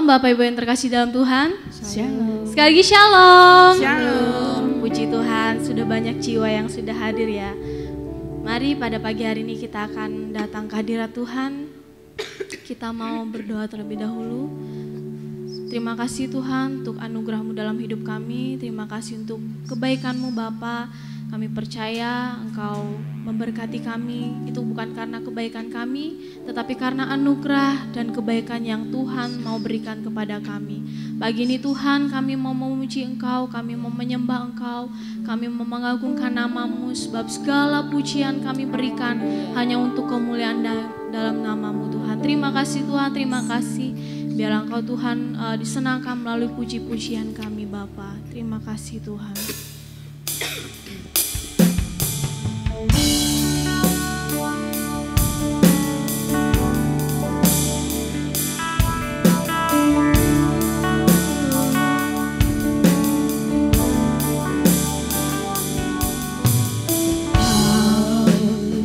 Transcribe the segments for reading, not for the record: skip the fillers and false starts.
Shalom Bapak Ibu yang terkasih dalam Tuhan. Shalom. Sekali lagi shalom. Shalom. Puji Tuhan, sudah banyak jiwa yang sudah hadir ya. Mari pada pagi hari ini kita akan datang ke hadirat Tuhan. Kita mau berdoa terlebih dahulu. Terima kasih Tuhan untuk anugerah-Mu dalam hidup kami. Terima kasih untuk kebaikan-Mu Bapa. Kami percaya Engkau memberkati kami. Itu bukan karena kebaikan kami, tetapi karena anugerah dan kebaikan yang Tuhan mau berikan kepada kami. Pagi ini Tuhan, kami mau memuji Engkau, kami mau menyembah Engkau, kami mau mengagungkan nama-Mu, sebab segala pujian kami berikan hanya untuk kemuliaan dalam nama-Mu Tuhan. Terima kasih Tuhan, terima kasih. Biar Engkau Tuhan disenangkan melalui puji-pujian kami Bapa. Terima kasih Tuhan.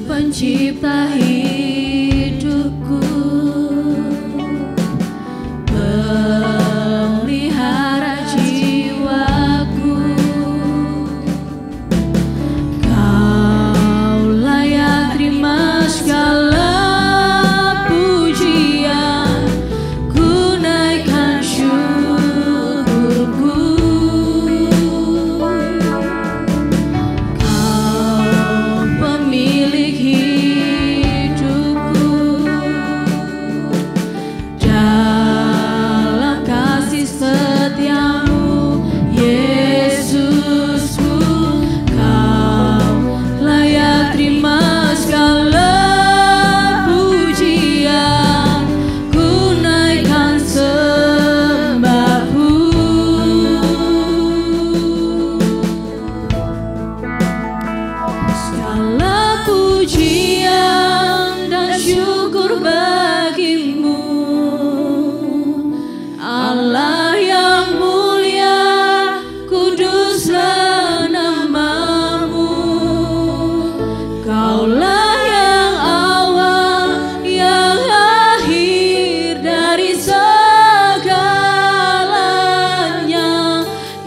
Pencipta hidupku, pelihara jiwaku, Kau layak terima segala pujian, ku naikkan syukurku. Kau pemilik dalam kasih setiamu, Yesusku, Kau layak terima segala pujian, ku naikkan sembahku. Segala pujian dan syukur bagimu, Allah yang mulia, kuduslah nama-Mu. Kaulah yang awal, yang akhir dari segalanya.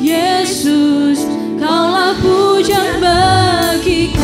Yesus, Kaulah pujian bagiku.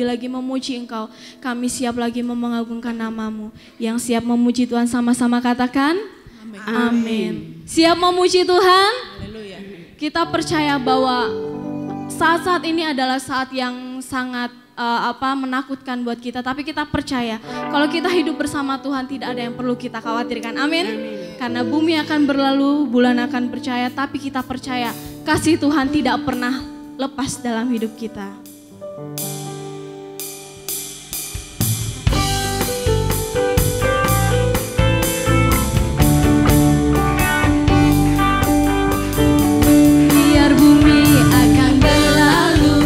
lagi memuji Engkau. Kami siap lagi mengagungkan nama-Mu. Yang siap memuji Tuhan sama-sama katakan amin. Siap memuji Tuhan? Kita percaya bahwa saat-saat ini adalah saat yang sangat menakutkan buat kita, tapi kita percaya kalau kita hidup bersama Tuhan tidak ada yang perlu kita khawatirkan. Amin. Karena bumi akan berlalu, bulan akan percaya, tapi kita percaya kasih Tuhan tidak pernah lepas dalam hidup kita. Biar bumi akan berlalu,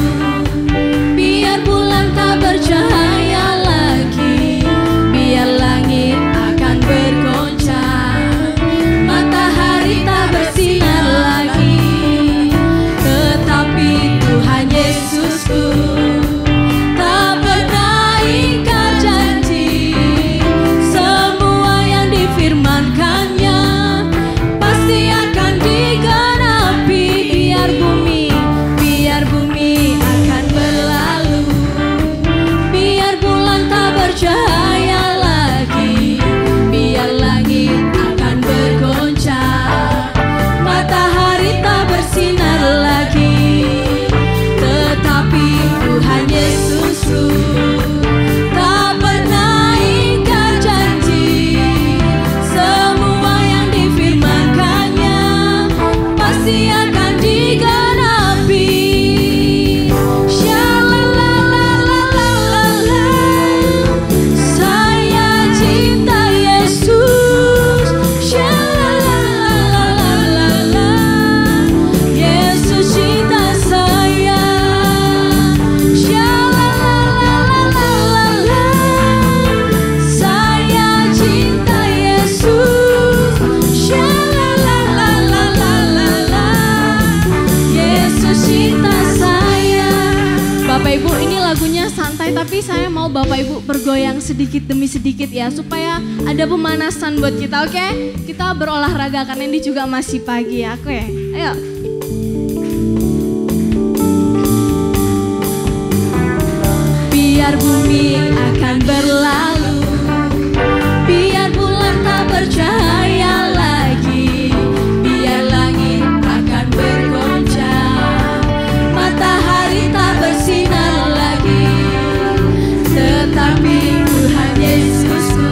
biar bulan tak bercahaya lagi, biar langit akan bergoncang, matahari tak bersinar lagi, tetapi Tuhan Yesusku tak pernah ingkar janji. Semua yang difirmankannya pasti akan digenapi. Biar bumi akan berlalu, biar bulan tak bercahaya lagi, biar langit akan bergoncang, matahari tak bersinar lagi, tetapi Tuhan Yesusku tak pernah ingkar janji. Semua yang difirmankannya pasti akan digenapi. Shalalalalala, saya cinta Yesus. Shalalalalala, Yesus cinta saya. Shalalalalala, saya cinta Yesus. Shalalalalala, Yesus cinta saya. Bapak Ibu, ini lagunya santai tapi saya mau Bapak Ibu bergoyang sedikit demi sedikit ya, supaya ada pemanasan buat kita, oke? Kita berolahraga karena ini juga masih pagi ya, oke? Ayo. Biar bumi akan berlalu, biar bulan tak bercahaya lagi, biar langit akan bergoncang, matahari tak bersinar lagi, tetapi Tuhan Yesusku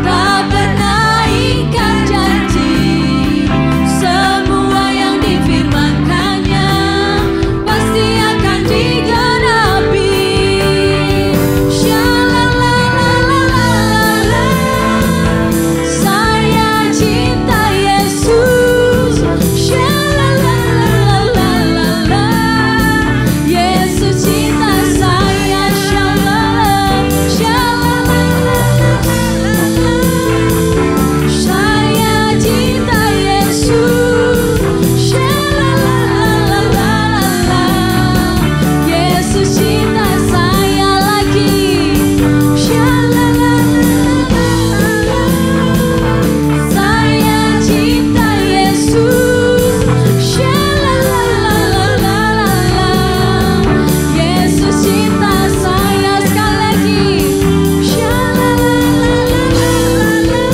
tak pernah ingkar janji. Semua yang difirmankannya pasti akan digenapi. Shalalalalala, saya cinta Yesus. Shalalalalala, Yesus cinta saya. Saya cinta Yesus. Shalalalalala, Yesus cinta saya lagi. Shalalalalala, saya cinta Yesus. Shalalalalala, Yesus cinta saya sekali lagi. Shalalalalala,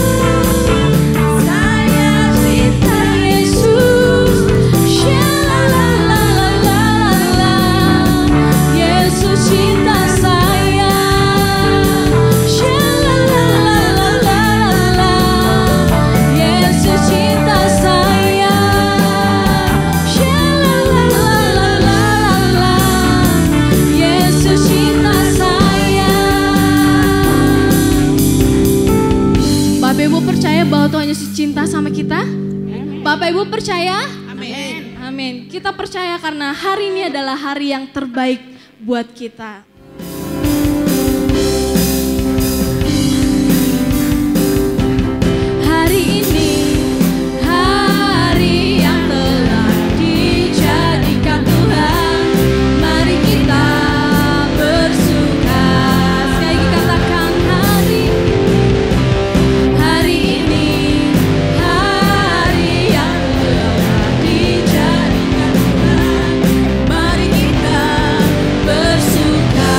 saya cinta Yesus. Shalalalalala, Yesus cinta saya. Shalalalalala, Yesus cinta saya. Shalalalalala, Yesus cinta saya. Bapak Ibu percaya bahwa Tuhan Yesus cinta sama kita? Bapak Ibu percaya? Amin. Amin. Kita percaya karena hari ini adalah hari yang terbaik buat kita. Hari ini hari yang telah dijadikan Tuhan. Mari kita bersuka. Sekali lagi katakan hari ini hari yang telah dijadikan Tuhan. Mari kita bersuka.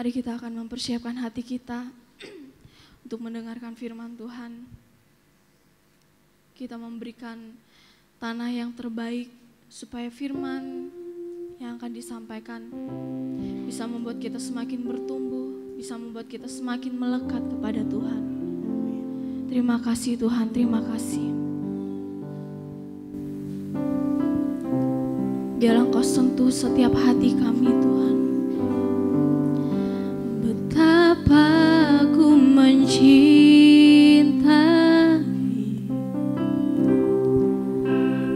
Mari kita akan mempersiapkan hati kita untuk mendengarkan firman Tuhan. Kita memberikan tanah yang terbaik supaya firman yang akan disampaikan bisa membuat kita semakin bertumbuh, bisa membuat kita semakin melekat kepada Tuhan. Terima kasih Tuhan, terima kasih. Biarlah Engkau sentuh setiap hati kami Tuhan. Betapa ku mencintai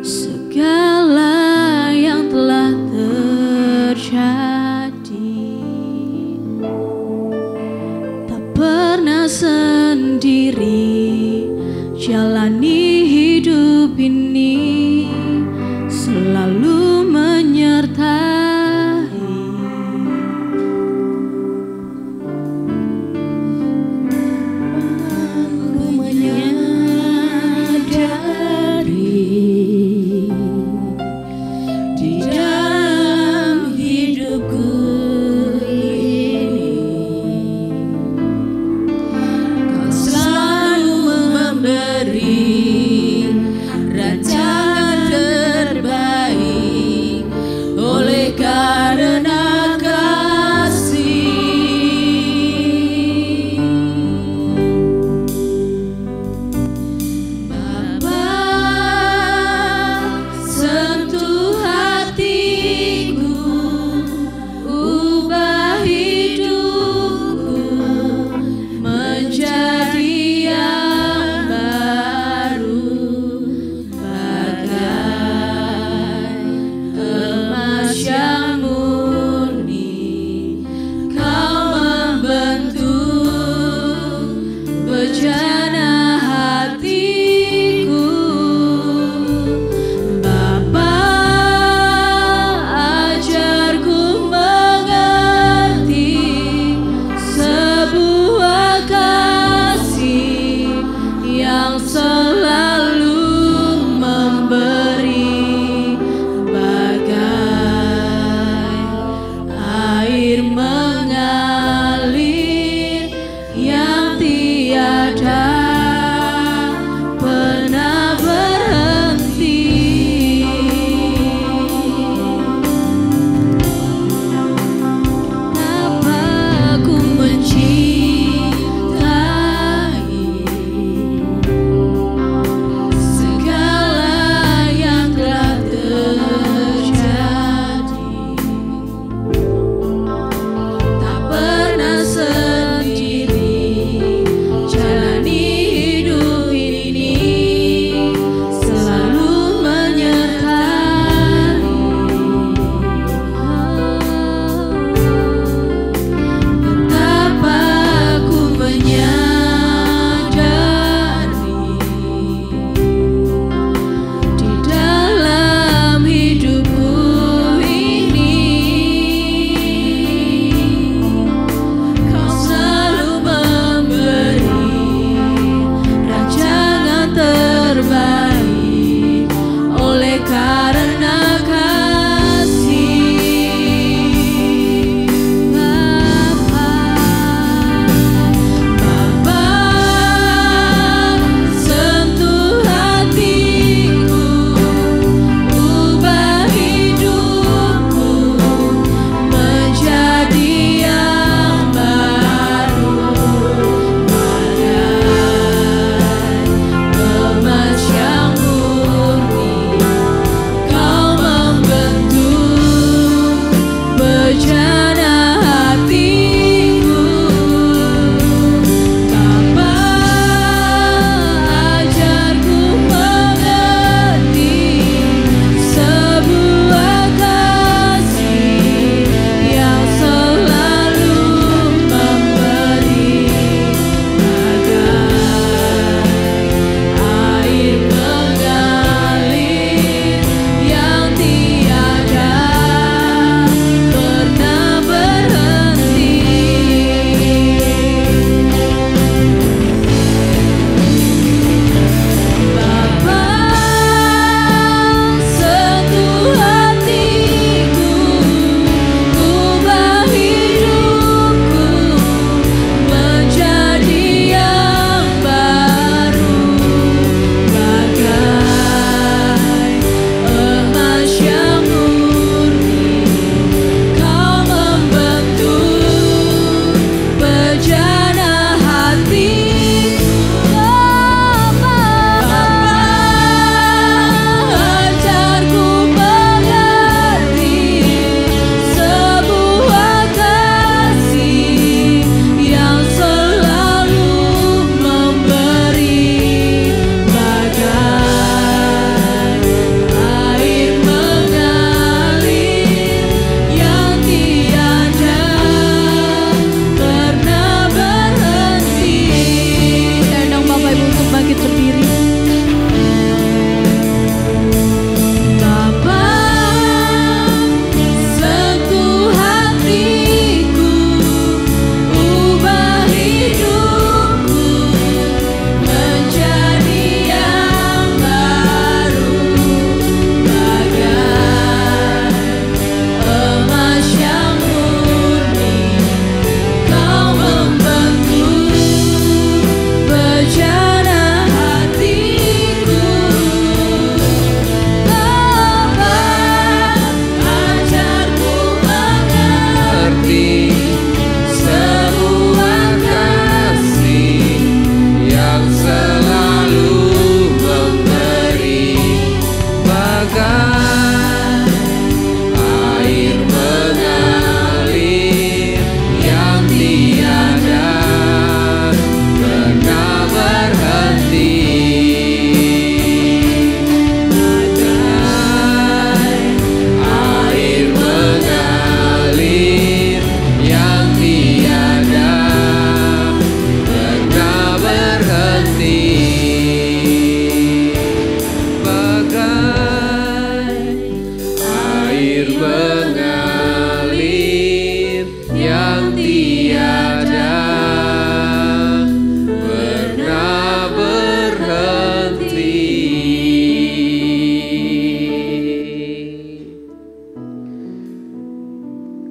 segala yang telah terjadi. Tak pernah sendiri jalani hidup ini, selalu menyertai.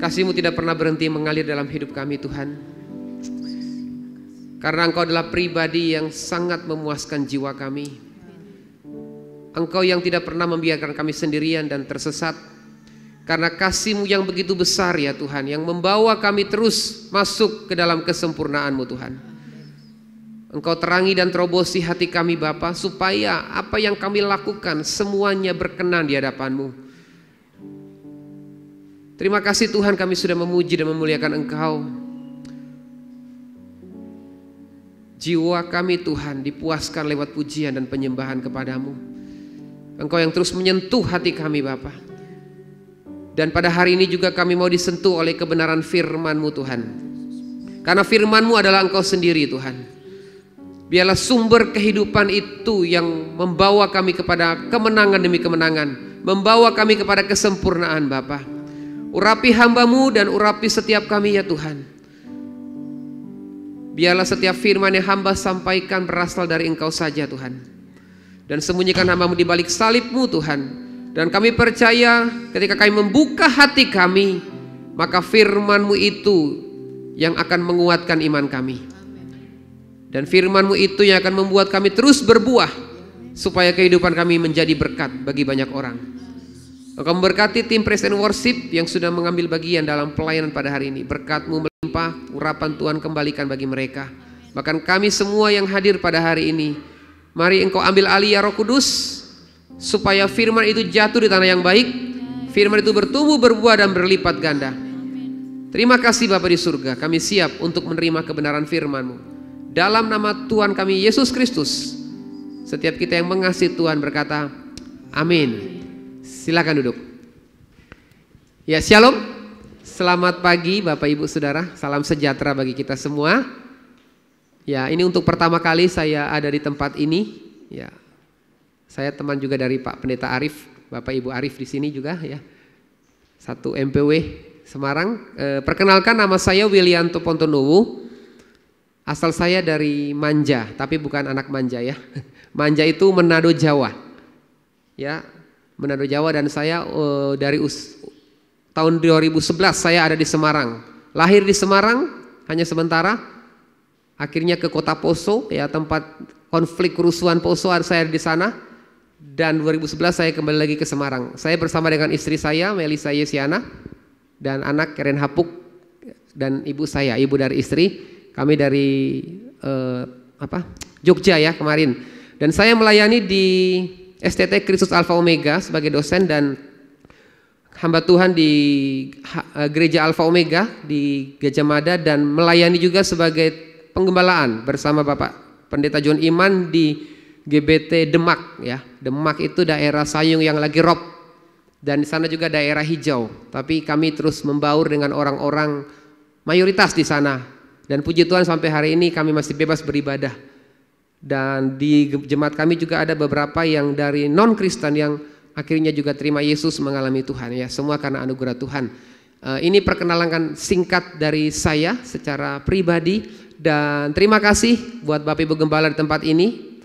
Kasih-Mu tidak pernah berhenti mengalir dalam hidup kami Tuhan. Karena Engkau adalah pribadi yang sangat memuaskan jiwa kami. Engkau yang tidak pernah membiarkan kami sendirian dan tersesat. Karena kasih-Mu yang begitu besar ya Tuhan, yang membawa kami terus masuk ke dalam kesempurnaan-Mu Tuhan. Engkau terangi dan terobosi hati kami Bapa, supaya apa yang kami lakukan semuanya berkenan di hadapan-Mu. Terima kasih Tuhan, kami sudah memuji dan memuliakan Engkau. Jiwa kami Tuhan dipuaskan lewat pujian dan penyembahan kepada-Mu. Engkau yang terus menyentuh hati kami Bapa. Dan pada hari ini juga kami mau disentuh oleh kebenaran firman-Mu Tuhan. Karena firman-Mu adalah Engkau sendiri Tuhan. Biarlah sumber kehidupan itu yang membawa kami kepada kemenangan demi kemenangan, membawa kami kepada kesempurnaan Bapa. Urapi hamba-Mu dan urapi setiap kami ya Tuhan. Biarlah setiap firman yang hamba sampaikan berasal dari Engkau saja Tuhan. Dan sembunyikan hamba-Mu di balik salib-Mu Tuhan. Dan kami percaya ketika kami membuka hati kami, maka firman-Mu itu yang akan menguatkan iman kami. Dan firman-Mu itu yang akan membuat kami terus berbuah, supaya kehidupan kami menjadi berkat bagi banyak orang. Engkau memberkati tim Praise and Worship yang sudah mengambil bagian dalam pelayanan pada hari ini. Berkat-Mu melimpah, urapan Tuhan kembalikan bagi mereka. Bahkan kami semua yang hadir pada hari ini, mari Engkau ambil alih ya Roh Kudus, supaya firman itu jatuh di tanah yang baik, firman itu bertumbuh, berbuah dan berlipat ganda. Terima kasih Bapa di surga, kami siap untuk menerima kebenaran firman-Mu. Dalam nama Tuhan kami Yesus Kristus, setiap kita yang mengasihi Tuhan berkata, amin. Silakan duduk. Ya, shalom. Selamat pagi Bapak Ibu Saudara, salam sejahtera bagi kita semua. Ya, ini untuk pertama kali saya ada di tempat ini. Ya, saya teman juga dari Pak Pendeta Arif, Bapak Ibu Arif di sini juga ya. Satu MPW Semarang. Perkenalkan, nama saya Wilianto Pontonowo. Asal saya dari Manja, tapi bukan anak Manja ya. Manja itu Manado Jawa. Ya, Manado Jawa, dan saya dari tahun 2011 saya ada di Semarang. Lahir di Semarang hanya sementara. Akhirnya ke Kota Poso ya, tempat konflik kerusuhan Poso, saya ada di sana. Dan 2011 saya kembali lagi ke Semarang. Saya bersama dengan istri saya Melisa Yesiana dan anak Keren Hapuk, dan ibu saya, ibu dari istri. Kami dari Jogja ya kemarin. Dan saya melayani di STT Kristus Alpha Omega sebagai dosen dan hamba Tuhan di Gereja Alpha Omega di Gajah Mada, dan melayani juga sebagai penggembalaan bersama Bapak Pendeta John Iman di GBT Demak ya. Demak itu daerah Sayung yang lagi rob, dan di sana juga daerah hijau. Tapi kami terus membaur dengan orang-orang mayoritas di sana. Dan puji Tuhan sampai hari ini kami masih bebas beribadah. Dan di jemaat kami juga ada beberapa yang dari non-Kristen yang akhirnya juga terima Yesus, mengalami Tuhan ya. Semua karena anugerah Tuhan. Ini perkenalan singkat dari saya secara pribadi. Dan terima kasih buat Bapak Ibu Gembala di tempat ini.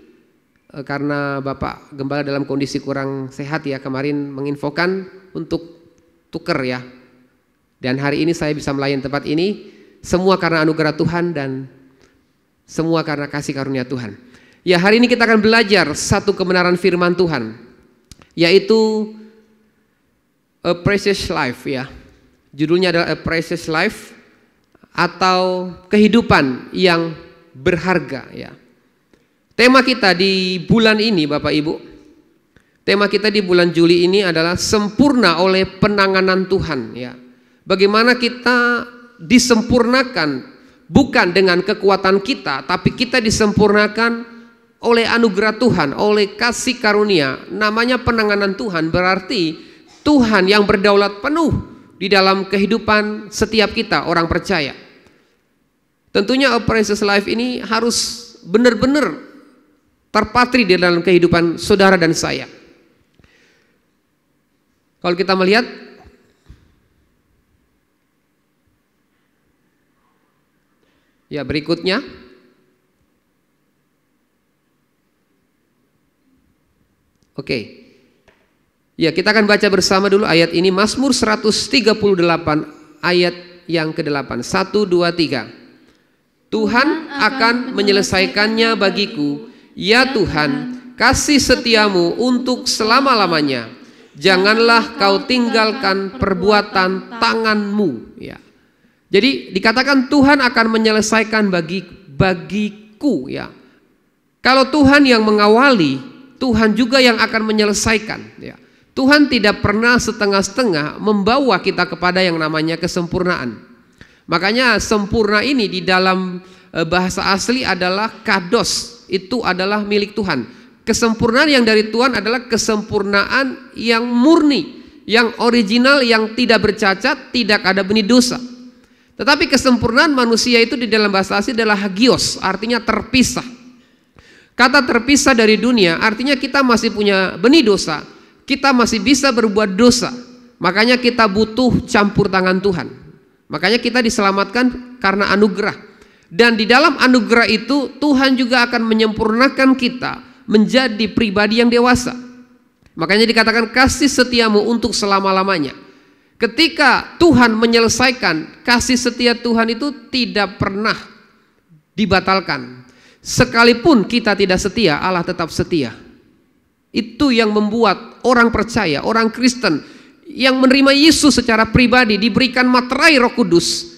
Karena Bapak Gembala dalam kondisi kurang sehat ya, kemarin menginfokan untuk tuker ya. Dan hari ini saya bisa melayani tempat ini. Semua karena anugerah Tuhan dan semua karena kasih karunia Tuhan. Ya, hari ini kita akan belajar satu kebenaran firman Tuhan, yaitu A Precious Life ya. Judulnya adalah A Precious Life, atau kehidupan yang berharga ya. Tema kita di bulan ini Bapak Ibu, tema kita di bulan Juli ini adalah sempurna oleh penanganan Tuhan ya. Bagaimana kita disempurnakan bukan dengan kekuatan kita, tapi kita disempurnakan oleh anugerah Tuhan, oleh kasih karunia. Namanya penanganan Tuhan, berarti Tuhan yang berdaulat penuh di dalam kehidupan setiap kita orang percaya. Tentunya A Precious Life ini harus benar-benar terpatri di dalam kehidupan saudara dan saya. Kalau kita melihat ya, berikutnya oke. Ya, kita akan baca bersama dulu ayat ini, Mazmur 138 ayat yang ke-8. 1, 2, 3. Tuhan akan menyelesaikannya bagiku. Ya Tuhan, kasih setiamu untuk selama-lamanya. Janganlah kau tinggalkan perbuatan tanganmu. Ya. Jadi dikatakan Tuhan akan menyelesaikan bagiku. Ya. Kalau Tuhan yang mengawali, Tuhan juga yang akan menyelesaikan. Ya. Tuhan tidak pernah setengah-setengah membawa kita kepada yang namanya kesempurnaan. Makanya sempurna ini di dalam bahasa asli adalah kados. Itu adalah milik Tuhan. Kesempurnaan yang dari Tuhan adalah kesempurnaan yang murni, yang original, yang tidak bercacat, tidak ada benih dosa. Tetapi kesempurnaan manusia itu di dalam bahasa asli adalah hagios, artinya terpisah. Kata terpisah dari dunia artinya kita masih punya benih dosa, kita masih bisa berbuat dosa. Makanya kita butuh campur tangan Tuhan. Makanya kita diselamatkan karena anugerah. Dan di dalam anugerah itu Tuhan juga akan menyempurnakan kita menjadi pribadi yang dewasa. Makanya dikatakan kasih setiamu untuk selama-lamanya. Ketika Tuhan menyelesaikan, kasih setia Tuhan itu tidak pernah dibatalkan. Sekalipun kita tidak setia, Allah tetap setia. Itu yang membuat orang percaya, orang Kristen yang menerima Yesus secara pribadi, diberikan materai Roh Kudus,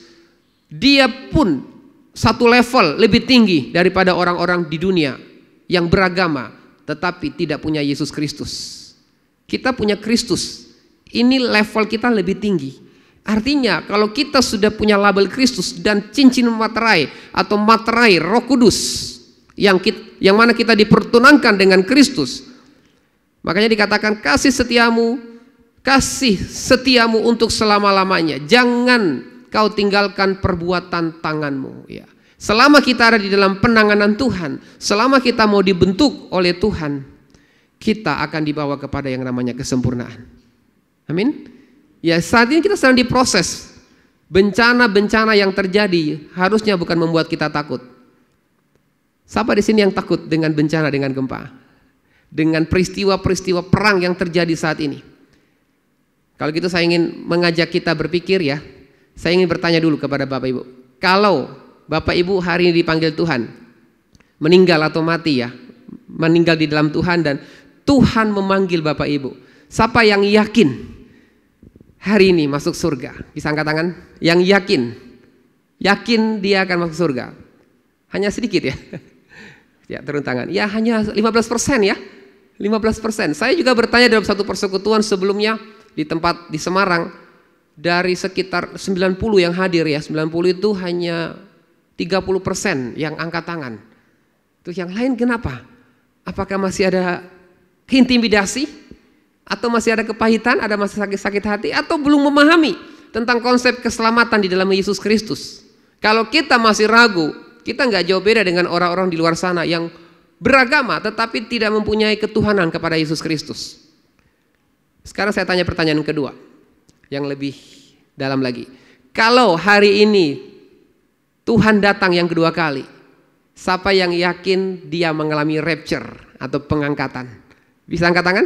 dia pun satu level lebih tinggi daripada orang-orang di dunia yang beragama tetapi tidak punya Yesus Kristus. Kita punya Kristus. Ini level kita lebih tinggi. Artinya kalau kita sudah punya label Kristus dan cincin materai atau materai Roh Kudus yang mana kita dipertunangkan dengan Kristus, makanya dikatakan kasih setiamu untuk selama-lamanya. Jangan kau tinggalkan perbuatan tanganmu. Ya. Selama kita ada di dalam penanganan Tuhan, selama kita mau dibentuk oleh Tuhan, kita akan dibawa kepada yang namanya kesempurnaan. Amin. Ya, saat ini kita sedang diproses. Bencana-bencana yang terjadi harusnya bukan membuat kita takut. Siapa di sini yang takut dengan bencana, dengan gempa, dengan peristiwa-peristiwa perang yang terjadi saat ini? Kalau gitu saya ingin mengajak kita berpikir ya. Saya ingin bertanya dulu kepada Bapak Ibu. Kalau Bapak Ibu hari ini dipanggil Tuhan, meninggal atau mati ya, meninggal di dalam Tuhan dan Tuhan memanggil Bapak Ibu, siapa yang yakin hari ini masuk surga? Bisa angkat tangan. Yang yakin dia akan masuk surga. Hanya sedikit ya. Ya, turun tangan. Ya, hanya 15% ya. 15%. Saya juga bertanya dalam satu persekutuan sebelumnya di tempat di Semarang, dari sekitar 90 yang hadir ya, 90 itu hanya 30% yang angkat tangan. Terus yang lain kenapa? Apakah masih ada intimidasi? Atau masih ada kepahitan? Ada masih sakit hati? Atau belum memahami tentang konsep keselamatan di dalam Yesus Kristus? Kalau kita masih ragu, kita nggak jauh beda dengan orang-orang di luar sana yang beragama tetapi tidak mempunyai ketuhanan kepada Yesus Kristus. Sekarang saya tanya pertanyaan kedua yang lebih dalam lagi. Kalau hari ini Tuhan datang yang kedua kali, siapa yang yakin dia mengalami rapture atau pengangkatan? Bisa angkat tangan?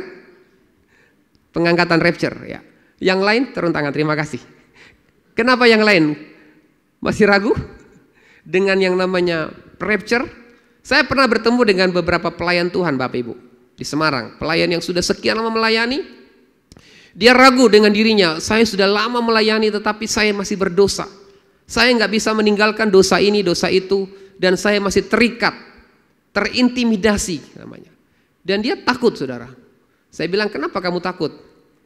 Pengangkatan rapture ya. Yang lain turun tangan, terima kasih. Kenapa yang lain masih ragu dengan yang namanya rapture? Saya pernah bertemu dengan beberapa pelayan Tuhan Bapak Ibu di Semarang, pelayan yang sudah sekian lama melayani. Dia ragu dengan dirinya, saya sudah lama melayani tetapi saya masih berdosa. Saya nggak bisa meninggalkan dosa ini, dosa itu, dan saya masih terikat, terintimidasi namanya. Dan dia takut, saudara. Saya bilang, kenapa kamu takut?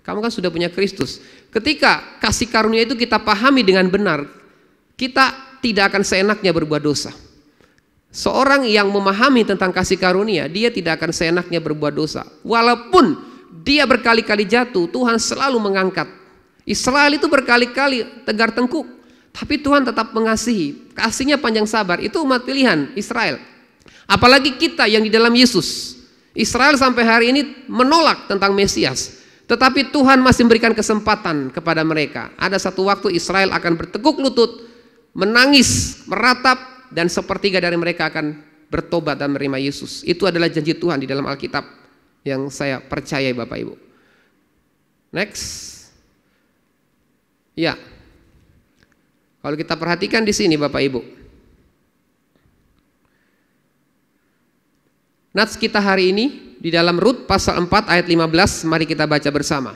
Kamu kan sudah punya Kristus. Ketika kasih karunia itu kita pahami dengan benar, kita tidak akan seenaknya berbuat dosa. Seorang yang memahami tentang kasih karunia, dia tidak akan seenaknya berbuat dosa. Walaupun dia berkali-kali jatuh, Tuhan selalu mengangkat. Israel itu berkali-kali tegar tengkuk, tapi Tuhan tetap mengasihi. Kasihnya panjang sabar. Itu umat pilihan Israel. Apalagi kita yang di dalam Yesus. Israel sampai hari ini menolak tentang Mesias, tetapi Tuhan masih memberikan kesempatan kepada mereka. Ada satu waktu Israel akan berteguk lutut, menangis, meratap, dan sepertiga dari mereka akan bertobat dan menerima Yesus. Itu adalah janji Tuhan di dalam Alkitab yang saya percayai Bapak Ibu. Next. Ya. Kalau kita perhatikan di sini Bapak Ibu. Nats kita hari ini di dalam Rut pasal 4 ayat 15, mari kita baca bersama.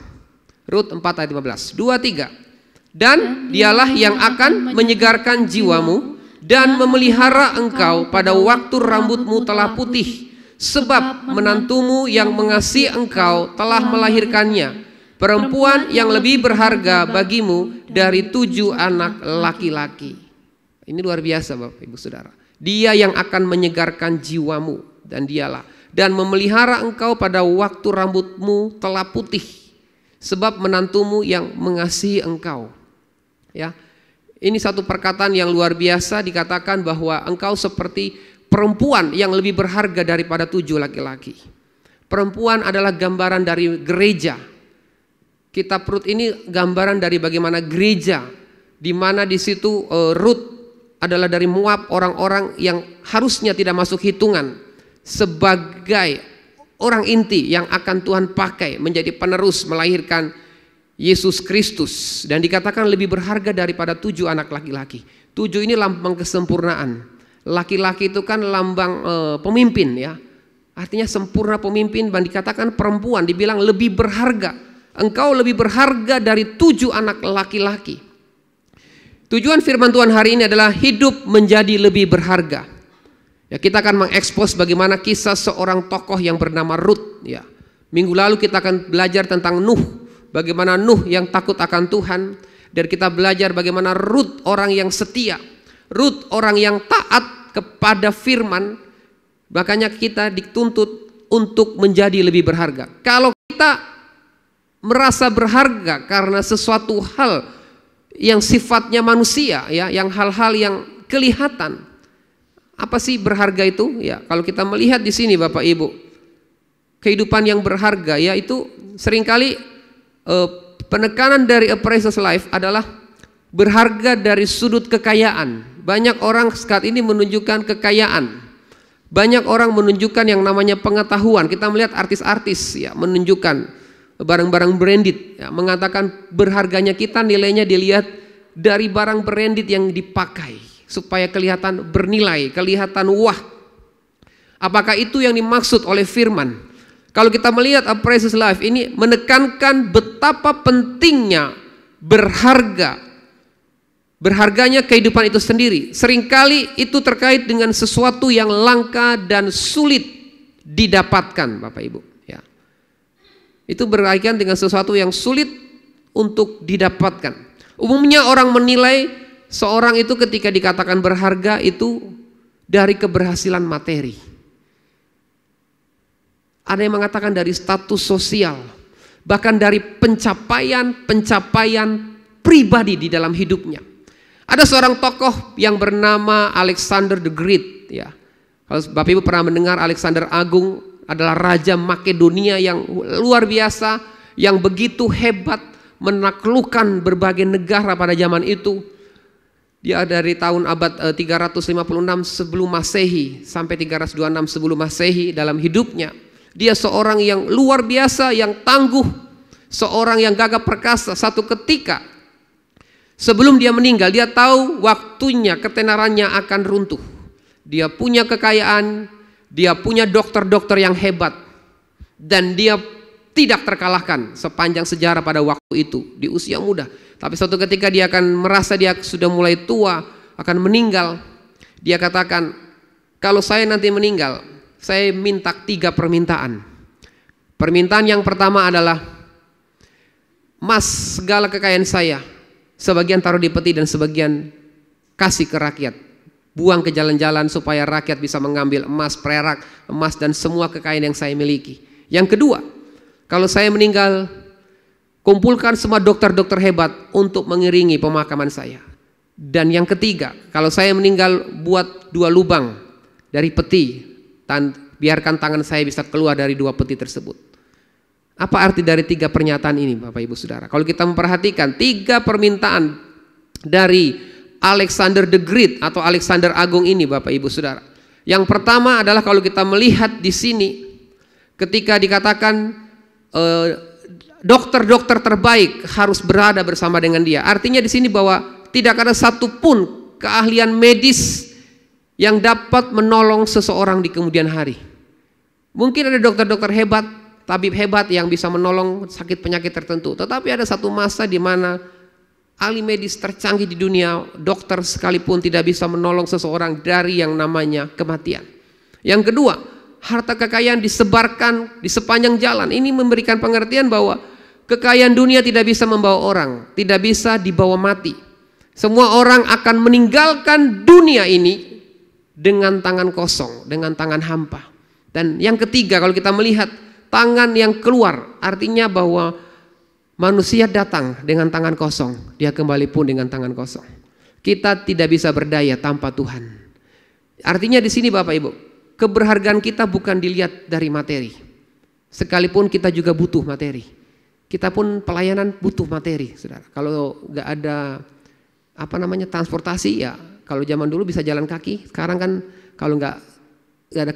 Rut 4 ayat 15. 2, 3. Dan dialah yang akan menyegarkan jiwamu dan memelihara engkau pada waktu rambutmu telah putih, sebab menantumu yang mengasihi engkau telah melahirkannya, perempuan yang lebih berharga bagimu dari 7 anak laki-laki. Ini luar biasa Bapak Ibu Saudara. Dia yang akan menyegarkan jiwamu, dan dialah, dan memelihara engkau pada waktu rambutmu telah putih, sebab menantumu yang mengasihi engkau. Ya, ini satu perkataan yang luar biasa, dikatakan bahwa engkau seperti perempuan yang lebih berharga daripada 7 laki-laki. Perempuan adalah gambaran dari gereja. Kitab Rut ini gambaran dari bagaimana gereja, di mana di situ Rut adalah dari Moab, orang-orang yang harusnya tidak masuk hitungan, sebagai orang inti yang akan Tuhan pakai menjadi penerus melahirkan Yesus Kristus, dan dikatakan lebih berharga daripada 7 anak laki-laki. 7 ini lambang kesempurnaan. Laki-laki itu kan lambang pemimpin ya. Artinya sempurna pemimpin, dan dikatakan perempuan dibilang lebih berharga. Engkau lebih berharga dari 7 anak laki-laki. Tujuan firman Tuhan hari ini adalah hidup menjadi lebih berharga. Ya, kita akan mengekspos bagaimana kisah seorang tokoh yang bernama Rut. Ya, minggu lalu kita akan belajar tentang Nuh, bagaimana Nuh yang takut akan Tuhan, dan kita belajar bagaimana Rut orang yang setia, Rut orang yang taat kepada firman. Makanya kita dituntut untuk menjadi lebih berharga. Kalau kita merasa berharga karena sesuatu hal yang sifatnya manusia, ya, yang hal-hal yang kelihatan. Apa sih berharga itu? Ya, kalau kita melihat di sini Bapak Ibu, kehidupan yang berharga, yaitu seringkali penekanan dari A Precious Life adalah berharga dari sudut kekayaan. Banyak orang saat ini menunjukkan kekayaan. Banyak orang menunjukkan yang namanya pengetahuan. Kita melihat artis-artis ya menunjukkan barang-barang branded, ya, mengatakan berharganya kita, nilainya dilihat dari barang branded yang dipakai supaya kelihatan bernilai, kelihatan wah. Apakah itu yang dimaksud oleh firman? Kalau kita melihat A Precious Life ini menekankan betapa pentingnya berharganya kehidupan itu sendiri. Seringkali itu terkait dengan sesuatu yang langka dan sulit didapatkan, Bapak Ibu. Ya. Itu berkaitan dengan sesuatu yang sulit untuk didapatkan. Umumnya orang menilai seorang itu ketika dikatakan berharga itu dari keberhasilan materi. Ada yang mengatakan dari status sosial, bahkan dari pencapaian pribadi di dalam hidupnya. Ada seorang tokoh yang bernama Alexander the Great. Ya, kalau Bapak Ibu pernah mendengar, Alexander Agung adalah raja Makedonia yang luar biasa, yang begitu hebat, menaklukkan berbagai negara pada zaman itu. Dia dari tahun abad 356 sebelum Masehi sampai 326 sebelum Masehi dalam hidupnya. Dia seorang yang luar biasa, yang tangguh, seorang yang gagah perkasa. Satu ketika sebelum dia meninggal, dia tahu waktunya, ketenarannya akan runtuh. Dia punya kekayaan, dia punya dokter-dokter yang hebat, dan dia tidak terkalahkan sepanjang sejarah pada waktu itu di usia muda. Tapi suatu ketika dia akan merasa dia sudah mulai tua, akan meninggal. Dia katakan, kalau saya nanti meninggal, saya minta 3 permintaan. Permintaan yang pertama adalah, emas segala kekayaan saya, sebagian taruh di peti dan sebagian kasih ke rakyat. Buang ke jalan-jalan supaya rakyat bisa mengambil emas, perak, emas dan semua kekayaan yang saya miliki. Yang kedua, kalau saya meninggal, kumpulkan semua dokter-dokter hebat untuk mengiringi pemakaman saya. Dan yang ketiga, kalau saya meninggal, buat 2 lubang dari peti, biarkan tangan saya bisa keluar dari 2 peti tersebut. Apa arti dari 3 pernyataan ini, Bapak Ibu Saudara? Kalau kita memperhatikan 3 permintaan dari Alexander the Great atau Alexander Agung ini, Bapak Ibu Saudara. Yang pertama adalah kalau kita melihat di sini, ketika dikatakan dokter-dokter terbaik harus berada bersama dengan dia. Artinya di sini bahwa tidak ada satupun keahlian medis yang dapat menolong seseorang di kemudian hari. Mungkin ada dokter-dokter hebat, tabib hebat yang bisa menolong sakit penyakit tertentu. Tetapi ada satu masa di mana ahli medis tercanggih di dunia, dokter sekalipun tidak bisa menolong seseorang dari yang namanya kematian. Yang kedua, harta kekayaan disebarkan di sepanjang jalan. Ini memberikan pengertian bahwa kekayaan dunia tidak bisa membawa orang, tidak bisa dibawa mati. Semua orang akan meninggalkan dunia ini dengan tangan kosong, dengan tangan hampa. Dan yang ketiga, kalau kita melihat tangan yang keluar, artinya bahwa manusia datang dengan tangan kosong, dia kembali pun dengan tangan kosong. Kita tidak bisa berdaya tanpa Tuhan. Artinya di sini Bapak Ibu, keberhargaan kita bukan dilihat dari materi. Sekalipun kita juga butuh materi. Kita pun pelayanan butuh materi, Saudara. Kalau nggak ada transportasi, ya kalau zaman dulu bisa jalan kaki, sekarang kan kalau nggak ada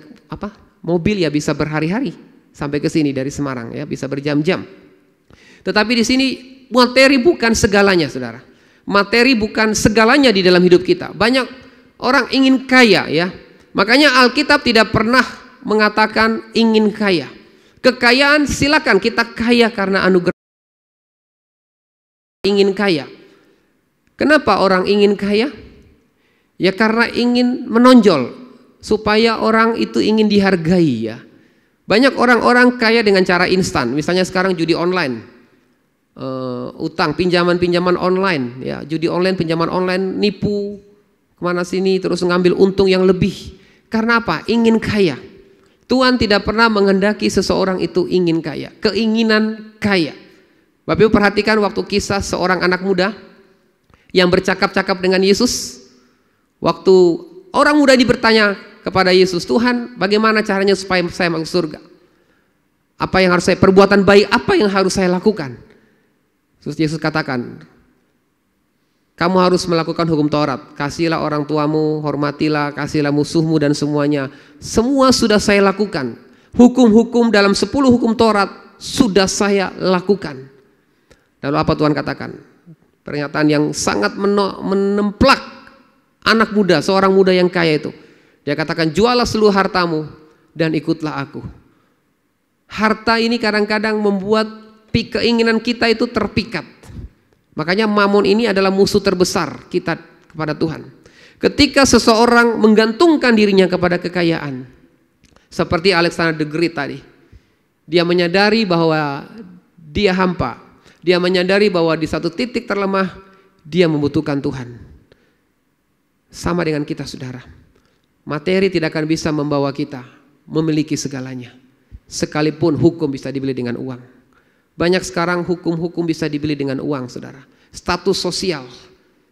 mobil ya bisa berhari-hari sampai ke sini dari Semarang, ya bisa berjam-jam. Tetapi di sini materi bukan segalanya, Saudara. Materi bukan segalanya di dalam hidup kita. Banyak orang ingin kaya, ya. Makanya Alkitab tidak pernah mengatakan ingin kaya. Kekayaan silakan kita kaya karena anugerah. Ingin kaya. Kenapa orang ingin kaya? Ya karena ingin menonjol, supaya orang itu ingin dihargai, ya. Banyak orang-orang kaya dengan cara instan. Misalnya sekarang judi online, utang, pinjaman online, ya, judi online, pinjaman online, nipu kemana sini, terus ngambil untung yang lebih. Karena apa? Ingin kaya. Tuhan tidak pernah menghendaki seseorang itu ingin kaya, keinginan kaya. Bapak Ibu perhatikan waktu kisah seorang anak muda yang bercakap-cakap dengan Yesus. Waktu orang muda ini bertanya kepada Yesus, Tuhan, bagaimana caranya supaya saya masuk surga? Apa yang harus saya perbuatan baik, apa yang harus saya lakukan? Terus Yesus katakan, kamu harus melakukan hukum Taurat. Kasihilah orang tuamu, hormatilah, kasihilah musuhmu dan semuanya. Semua sudah saya lakukan. Hukum-hukum dalam 10 hukum Taurat sudah saya lakukan. Lalu apa Tuhan katakan? Pernyataan yang sangat menemplak anak muda, seorang muda yang kaya itu. Dia katakan, jualah seluruh hartamu dan ikutlah aku. Harta ini kadang-kadang membuat keinginan kita itu terpikat. Makanya mamon ini adalah musuh terbesar kita kepada Tuhan. Ketika seseorang menggantungkan dirinya kepada kekayaan, seperti Alexander the Great tadi, dia menyadari bahwa dia hampa. Dia menyadari bahwa di satu titik terlemah dia membutuhkan Tuhan. Sama dengan kita, Saudara. Materi tidak akan bisa membawa kita memiliki segalanya. Sekalipun hukum bisa dibeli dengan uang. Banyak sekarang hukum-hukum bisa dibeli dengan uang, Saudara. Status sosial.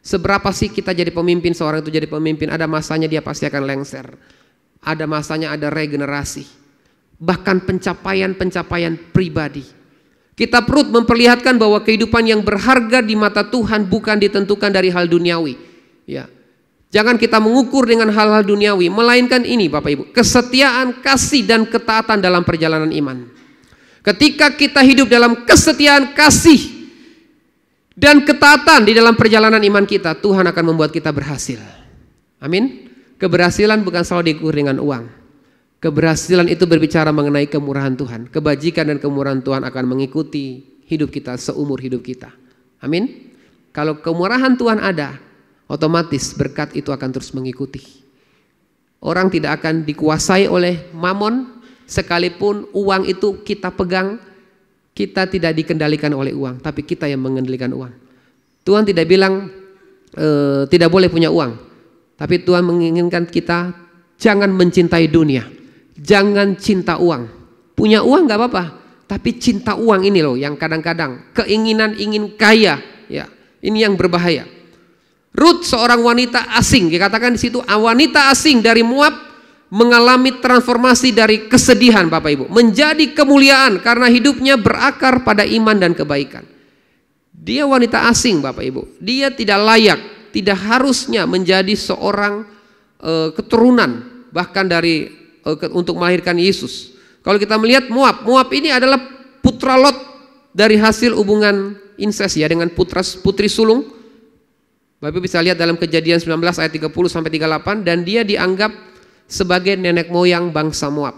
Seberapa sih kita jadi pemimpin, seorang itu jadi pemimpin, ada masanya dia pasti akan lengser. Ada masanya ada regenerasi. Bahkan pencapaian-pencapaian pribadi. Kita perlu memperlihatkan bahwa kehidupan yang berharga di mata Tuhan bukan ditentukan dari hal duniawi. Ya. Jangan kita mengukur dengan hal-hal duniawi, melainkan ini Bapak Ibu, kesetiaan, kasih dan ketaatan dalam perjalanan iman. Ketika kita hidup dalam kesetiaan, kasih dan ketaatan di dalam perjalanan iman kita, Tuhan akan membuat kita berhasil. Amin. Keberhasilan bukan selalu diukur dengan uang. Keberhasilan itu berbicara mengenai kemurahan Tuhan. Kebajikan dan kemurahan Tuhan akan mengikuti hidup kita seumur hidup kita. Amin. Kalau kemurahan Tuhan ada, otomatis berkat itu akan terus mengikuti. Orang tidak akan dikuasai oleh mamon, sekalipun uang itu kita pegang, kita tidak dikendalikan oleh uang, tapi kita yang mengendalikan uang. Tuhan tidak bilang tidak boleh punya uang, tapi Tuhan menginginkan kita jangan mencintai dunia, jangan cinta uang. Punya uang gak apa-apa, tapi cinta uang ini loh yang kadang-kadang keinginan ingin kaya, ya ini yang berbahaya. Ruth seorang wanita asing, dikatakan di situ wanita asing dari Moab mengalami transformasi dari kesedihan Bapak Ibu menjadi kemuliaan karena hidupnya berakar pada iman dan kebaikan. Dia wanita asing Bapak Ibu, dia tidak layak, tidak harusnya menjadi seorang keturunan bahkan dari untuk melahirkan Yesus. Kalau kita melihat Moab ini adalah putra Lot dari hasil hubungan inses ya dengan putri sulung. Bapak Ibu bisa lihat dalam Kejadian 19 ayat 30 sampai 38, dan dia dianggap sebagai nenek moyang bangsa Moab.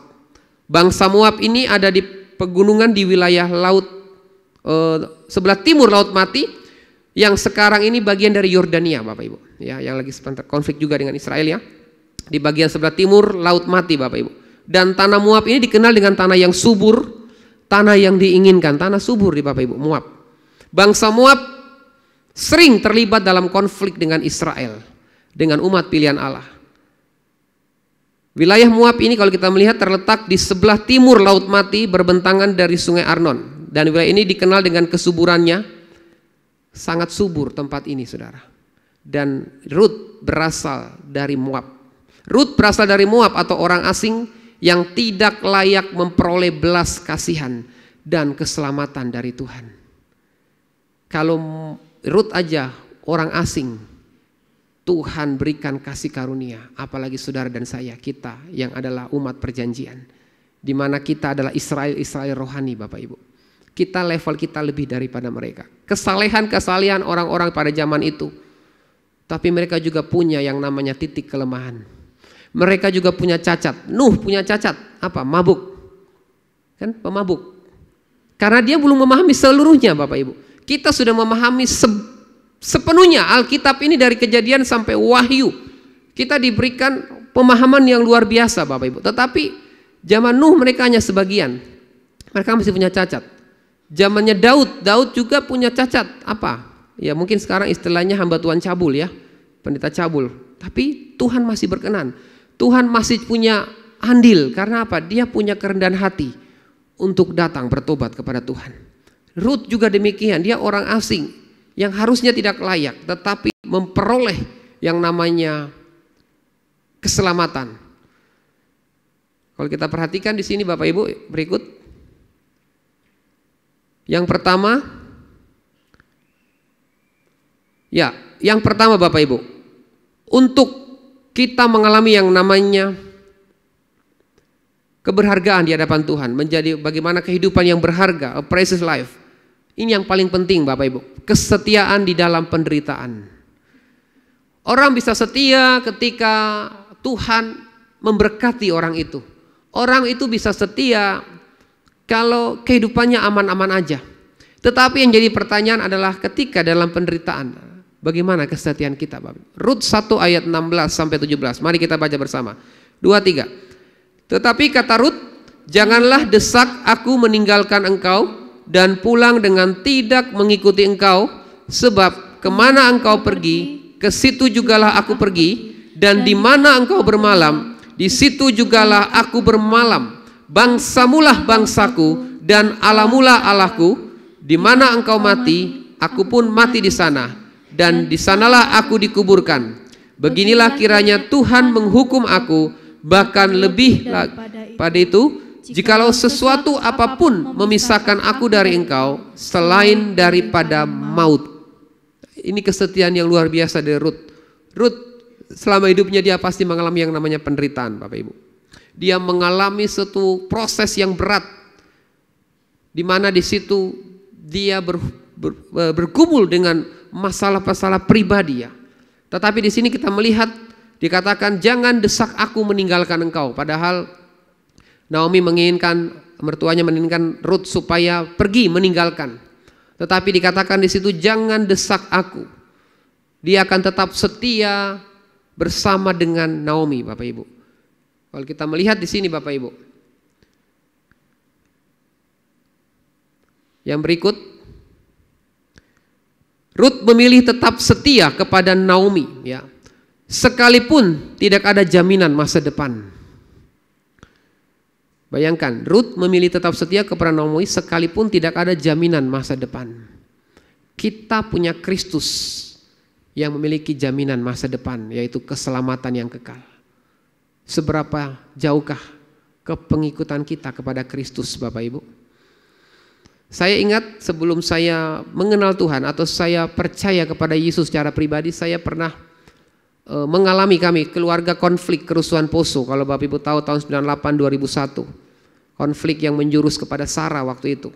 Bangsa Moab ini ada di pegunungan di wilayah laut sebelah timur Laut Mati, yang sekarang ini bagian dari Yordania, Bapak Ibu. Ya, yang lagi konflik juga dengan Israel ya. Di bagian sebelah timur Laut Mati, Bapak Ibu. Dan tanah Moab ini dikenal dengan tanah yang subur, tanah yang diinginkan, tanah subur di Bapak Ibu, Moab. Bangsa Moab sering terlibat dalam konflik dengan Israel, dengan umat pilihan Allah. Wilayah Moab ini kalau kita melihat terletak di sebelah timur Laut Mati, berbentangan dari Sungai Arnon. Dan wilayah ini dikenal dengan kesuburannya, sangat subur tempat ini, saudara. Dan Rut berasal dari Moab. Rut berasal dari Moab atau orang asing yang tidak layak memperoleh belas kasihan dan keselamatan dari Tuhan. Kalau Rut aja orang asing, Tuhan berikan kasih karunia, apalagi saudara dan saya, kita yang adalah umat perjanjian, di mana kita adalah Israel rohani, Bapak Ibu. Kita level kita lebih daripada mereka. Kesalehan orang-orang pada zaman itu, tapi mereka juga punya yang namanya titik kelemahan. Mereka juga punya cacat. Nuh punya cacat, apa? Mabuk, kan pemabuk. Karena dia belum memahami seluruhnya, Bapak Ibu. Kita sudah memahami sepenuhnya Alkitab ini dari Kejadian sampai Wahyu. Kita diberikan pemahaman yang luar biasa, Bapak Ibu. Tetapi zaman Nuh mereka hanya sebagian. Mereka masih punya cacat. Zamannya Daud juga punya cacat. Apa? Ya mungkin sekarang istilahnya hamba Tuhan cabul ya, pendeta cabul. Tapi Tuhan masih berkenan. Tuhan masih punya andil. Karena apa? Dia punya kerendahan hati untuk datang bertobat kepada Tuhan. Rut juga demikian, dia orang asing yang harusnya tidak layak, tetapi memperoleh yang namanya keselamatan. Kalau kita perhatikan di sini Bapak Ibu berikut. Yang pertama, Bapak Ibu, untuk kita mengalami yang namanya keberhargaan di hadapan Tuhan, menjadi bagaimana kehidupan yang berharga, a precious life. Ini yang paling penting Bapak Ibu, kesetiaan di dalam penderitaan. Orang bisa setia ketika Tuhan memberkati orang itu. Orang itu bisa setia kalau kehidupannya aman-aman aja. Tetapi yang jadi pertanyaan adalah ketika dalam penderitaan, bagaimana kesetiaan kita, Bapak? Rut 1 ayat 16 sampai 17. Mari kita baca bersama. 2, 3. Tetapi kata Rut, janganlah desak aku meninggalkan engkau dan pulang dengan tidak mengikuti engkau, sebab kemana engkau pergi, ke situ jugalah aku pergi, dan di mana engkau bermalam, di situ jugalah aku bermalam. Bangsamulah bangsaku dan Allahmulah Allahku. Di mana engkau mati, aku pun mati di sana, dan di sanalah aku dikuburkan. Beginilah kiranya Tuhan menghukum aku, bahkan lebih pada itu, jikalau sesuatu apapun memisahkan aku dari engkau selain daripada maut. Ini kesetiaan yang luar biasa dari Rut. Rut selama hidupnya dia pasti mengalami yang namanya penderitaan, Bapak Ibu. Dia mengalami suatu proses yang berat, di mana di situ dia bergumul dengan masalah-masalah pribadi ya. Tetapi di sini kita melihat dikatakan jangan desak aku meninggalkan engkau. Padahal Naomi mertuanya menginginkan Rut supaya pergi meninggalkan. Tetapi dikatakan di situ jangan desak aku. Dia akan tetap setia bersama dengan Naomi, Bapak Ibu. Kalau kita melihat di sini Bapak Ibu. Yang berikut, Rut memilih tetap setia kepada Naomi ya. Sekalipun tidak ada jaminan masa depan. Bayangkan, Rut memilih tetap setia kepada Naomi sekalipun tidak ada jaminan masa depan. Kita punya Kristus yang memiliki jaminan masa depan, yaitu keselamatan yang kekal. Seberapa jauhkah kepengikutan kita kepada Kristus, Bapak Ibu? Saya ingat sebelum saya mengenal Tuhan atau saya percaya kepada Yesus secara pribadi, saya pernah mengalami keluarga konflik kerusuhan Poso. Kalau Bapak Ibu tahu tahun 98-2001, konflik yang menjurus kepada SARA waktu itu.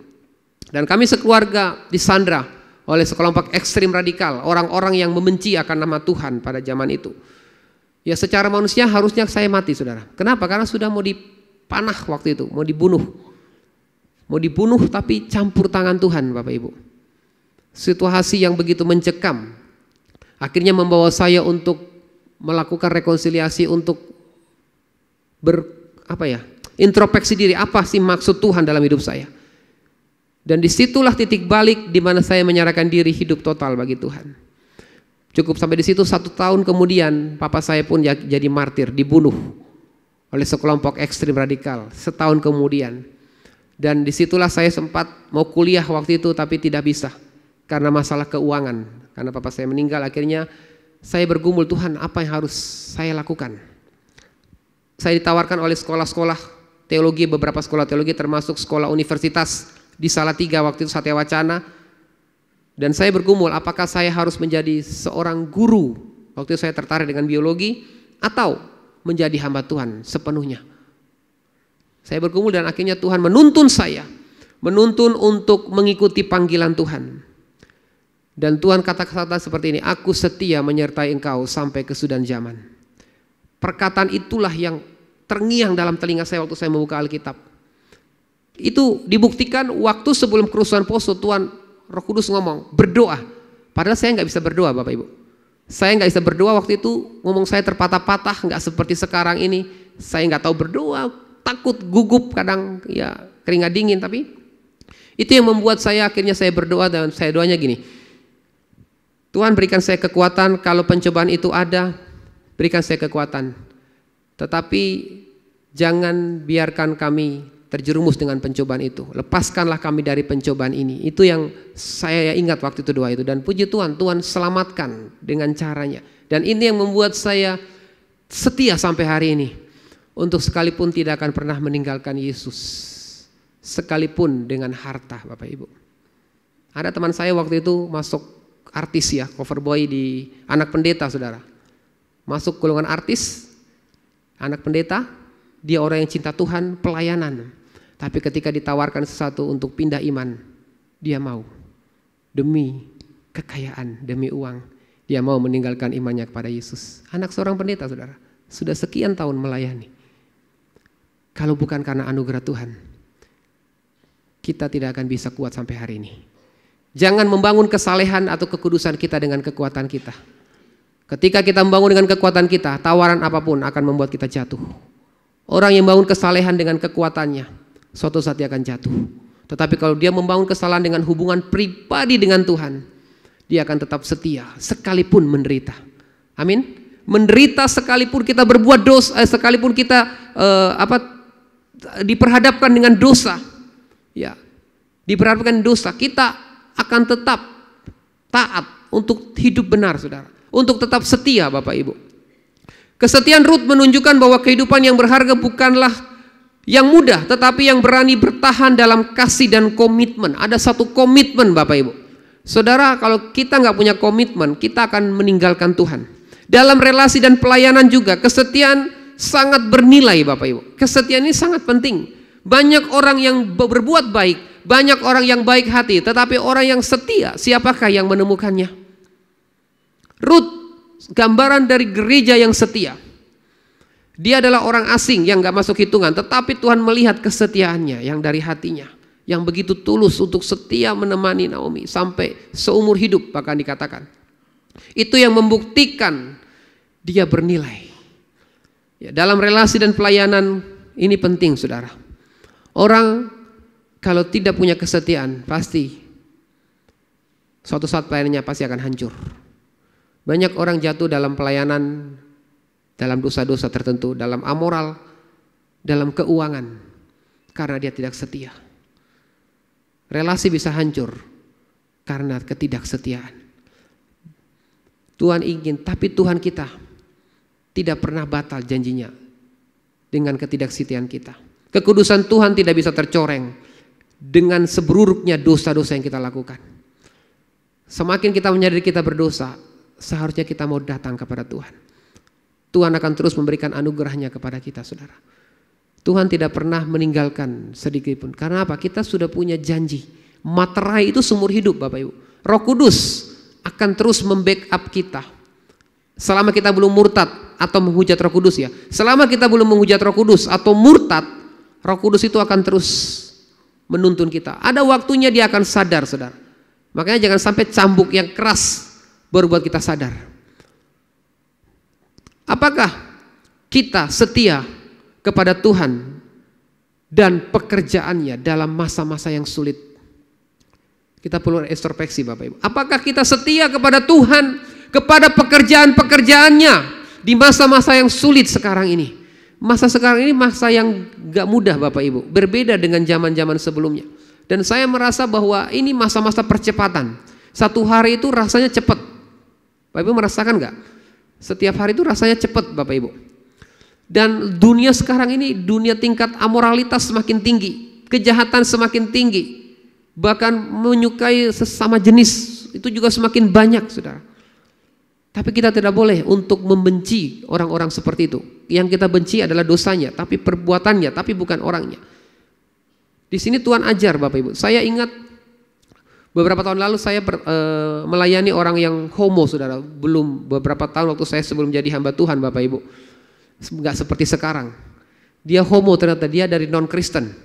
Dan kami sekeluarga disandra oleh sekelompok ekstrim radikal, orang-orang yang membenci akan nama Tuhan pada zaman itu. Ya secara manusia harusnya saya mati, saudara. Kenapa? Karena sudah mau dipanah waktu itu, mau dibunuh. Mau dibunuh tapi campur tangan Tuhan, Bapak Ibu. Situasi yang begitu mencekam akhirnya membawa saya untuk melakukan rekonsiliasi, untuk introspeksi diri, apa sih maksud Tuhan dalam hidup saya. Dan disitulah titik balik di mana saya menyerahkan diri hidup total bagi Tuhan. Cukup sampai di situ, 1 tahun kemudian papa saya pun jadi martir, dibunuh oleh sekelompok ekstrim radikal 1 tahun kemudian. Dan disitulah saya sempat mau kuliah waktu itu tapi tidak bisa karena masalah keuangan. Karena papa saya meninggal, akhirnya saya bergumul, Tuhan apa yang harus saya lakukan. Saya ditawarkan oleh sekolah-sekolah teologi, beberapa sekolah teologi termasuk sekolah universitas di Salatiga waktu itu, Satya Wacana. Dan saya bergumul apakah saya harus menjadi seorang guru, waktu itu saya tertarik dengan biologi, atau menjadi hamba Tuhan sepenuhnya. Saya bergumul dan akhirnya Tuhan menuntun saya, menuntun untuk mengikuti panggilan Tuhan. Dan Tuhan kata-kata seperti ini, aku setia menyertai engkau sampai kesudahan zaman. Perkataan itulah yang terngiang dalam telinga saya waktu saya membuka Alkitab. Itu dibuktikan waktu sebelum kerusuhan Poso, Tuhan Roh Kudus ngomong, berdoa. Padahal saya nggak bisa berdoa, Bapak Ibu. Saya nggak bisa berdoa waktu itu, ngomong saya terpatah-patah, nggak seperti sekarang ini. Saya nggak tahu berdoa, takut, gugup, kadang ya keringat dingin. Tapi itu yang membuat saya akhirnya saya berdoa, dan saya doanya gini, Tuhan berikan saya kekuatan, kalau pencobaan itu ada, berikan saya kekuatan. Tetapi jangan biarkan kami terjerumus dengan pencobaan itu. Lepaskanlah kami dari pencobaan ini. Itu yang saya ingat waktu itu doa itu. Dan puji Tuhan, Tuhan selamatkan dengan caranya. Dan ini yang membuat saya setia sampai hari ini. Untuk sekalipun tidak akan pernah meninggalkan Yesus. Sekalipun dengan harta, Bapak Ibu. Ada teman saya waktu itu masuk artis ya, cover boy di Anak Pendeta, saudara. Masuk golongan artis, anak pendeta. Dia orang yang cinta Tuhan, pelayanan. Tapi ketika ditawarkan sesuatu untuk pindah iman, dia mau. Demi kekayaan, demi uang, dia mau meninggalkan imannya kepada Yesus. Anak seorang pendeta, saudara. Sudah sekian tahun melayani. Kalau bukan karena anugerah Tuhan, kita tidak akan bisa kuat sampai hari ini. Jangan membangun kesalehan atau kekudusan kita dengan kekuatan kita. Ketika kita membangun dengan kekuatan kita, tawaran apapun akan membuat kita jatuh. Orang yang membangun kesalehan dengan kekuatannya, suatu saat dia akan jatuh. Tetapi kalau dia membangun kesalahan dengan hubungan pribadi dengan Tuhan, dia akan tetap setia sekalipun menderita. Amin. Menderita sekalipun kita berbuat dosa, sekalipun kita diperhadapkan dengan dosa, ya, diperhadapkan dosa, kita akan tetap taat untuk hidup benar, saudara. Untuk tetap setia, Bapak Ibu. Kesetiaan Rut menunjukkan bahwa kehidupan yang berharga bukanlah yang mudah, tetapi yang berani bertahan dalam kasih dan komitmen. Ada satu komitmen, Bapak Ibu. Saudara, kalau kita nggak punya komitmen, kita akan meninggalkan Tuhan. Dalam relasi dan pelayanan juga, kesetiaan sangat bernilai, Bapak Ibu. Kesetiaan ini sangat penting. Banyak orang yang berbuat baik, banyak orang yang baik hati, tetapi orang yang setia, siapakah yang menemukannya? Rut, gambaran dari gereja yang setia. Dia adalah orang asing yang gak masuk hitungan, tetapi Tuhan melihat kesetiaannya yang dari hatinya, yang begitu tulus untuk setia menemani Naomi sampai seumur hidup bahkan dikatakan. Itu yang membuktikan dia bernilai. Ya, dalam relasi dan pelayanan ini penting, saudara. Orang kalau tidak punya kesetiaan, pasti suatu saat pelayanannya pasti akan hancur. Banyak orang jatuh dalam pelayanan, dalam dosa-dosa tertentu, dalam amoral, dalam keuangan, karena dia tidak setia. Relasi bisa hancur karena ketidaksetiaan. Tuhan ingin, tapi Tuhan kita tidak pernah batal janjinya dengan ketidaksetiaan kita. Kekudusan Tuhan tidak bisa tercoreng dengan seburuknya dosa-dosa yang kita lakukan. Semakin kita menyadari kita berdosa, seharusnya kita mau datang kepada Tuhan. Tuhan akan terus memberikan anugerahnya kepada kita, saudara. Tuhan tidak pernah meninggalkan sedikit pun. Karena apa? Kita sudah punya janji. Materai itu seumur hidup, Bapak Ibu. Roh Kudus akan terus membackup kita. Selama kita belum murtad atau menghujat Roh Kudus ya. Selama kita belum menghujat Roh Kudus atau murtad, Roh Kudus itu akan terus menuntun kita. Ada waktunya dia akan sadar, saudara. Makanya jangan sampai cambuk yang keras baru buat kita sadar. Apakah kita setia kepada Tuhan dan pekerjaannya dalam masa-masa yang sulit? Kita perlu introspeksi Bapak Ibu. Apakah kita setia kepada Tuhan, kepada pekerjaan-pekerjaannya di masa-masa yang sulit sekarang ini? Masa sekarang ini masa yang gak mudah Bapak Ibu. Berbeda dengan zaman-zaman sebelumnya. Dan saya merasa bahwa ini masa-masa percepatan. Satu hari itu rasanya cepat. Bapak Ibu merasakan gak? Setiap hari itu rasanya cepat Bapak Ibu. Dan dunia sekarang ini, dunia tingkat amoralitas semakin tinggi. Kejahatan semakin tinggi. Bahkan menyukai sesama jenis itu juga semakin banyak, saudara. Tapi kita tidak boleh untuk membenci orang-orang seperti itu. Yang kita benci adalah dosanya, tapi perbuatannya, tapi bukan orangnya. Di sini Tuhan ajar Bapak Ibu. Saya ingat beberapa tahun lalu saya melayani orang yang homo, saudara. Belum beberapa tahun waktu saya sebelum jadi hamba Tuhan Bapak Ibu. Enggak seperti sekarang. Dia homo, ternyata dia dari non-Kristen.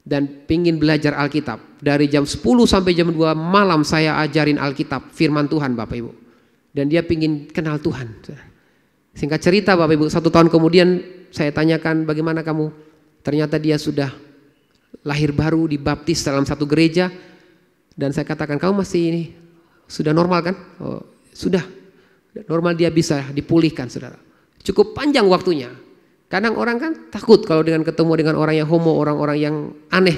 Dan pingin belajar Alkitab. Dari jam 10 sampai jam 2 malam saya ajarin Alkitab, firman Tuhan Bapak Ibu. Dan dia pingin kenal Tuhan. Singkat cerita Bapak Ibu, 1 tahun kemudian saya tanyakan bagaimana kamu. Ternyata dia sudah lahir baru, dibaptis dalam satu gereja. Dan saya katakan, kamu masih ini sudah normal kan? Oh, sudah normal, dia bisa dipulihkan saudara. Cukup panjang waktunya. Kadang orang kan takut kalau dengan ketemu dengan orang yang homo, orang-orang yang aneh.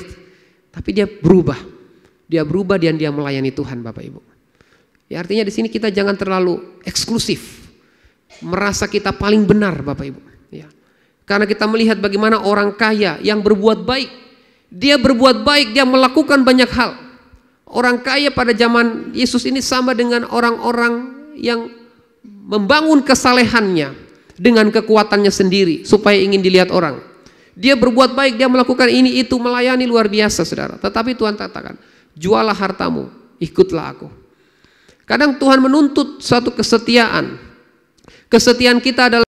Tapi dia berubah. Dia berubah dan dia melayani Tuhan Bapak Ibu. Ya, artinya di sini kita jangan terlalu eksklusif. Merasa kita paling benar Bapak Ibu. Ya. Karena kita melihat bagaimana orang kaya yang berbuat baik. Dia berbuat baik, dia melakukan banyak hal. Orang kaya pada zaman Yesus ini sama dengan orang-orang yang membangun kesalehannya dengan kekuatannya sendiri supaya ingin dilihat orang. Dia berbuat baik, dia melakukan ini itu, melayani luar biasa saudara. Tetapi Tuhan katakan, jualah hartamu, ikutlah aku. Kadang Tuhan menuntut suatu kesetiaan. Kesetiaan kita adalah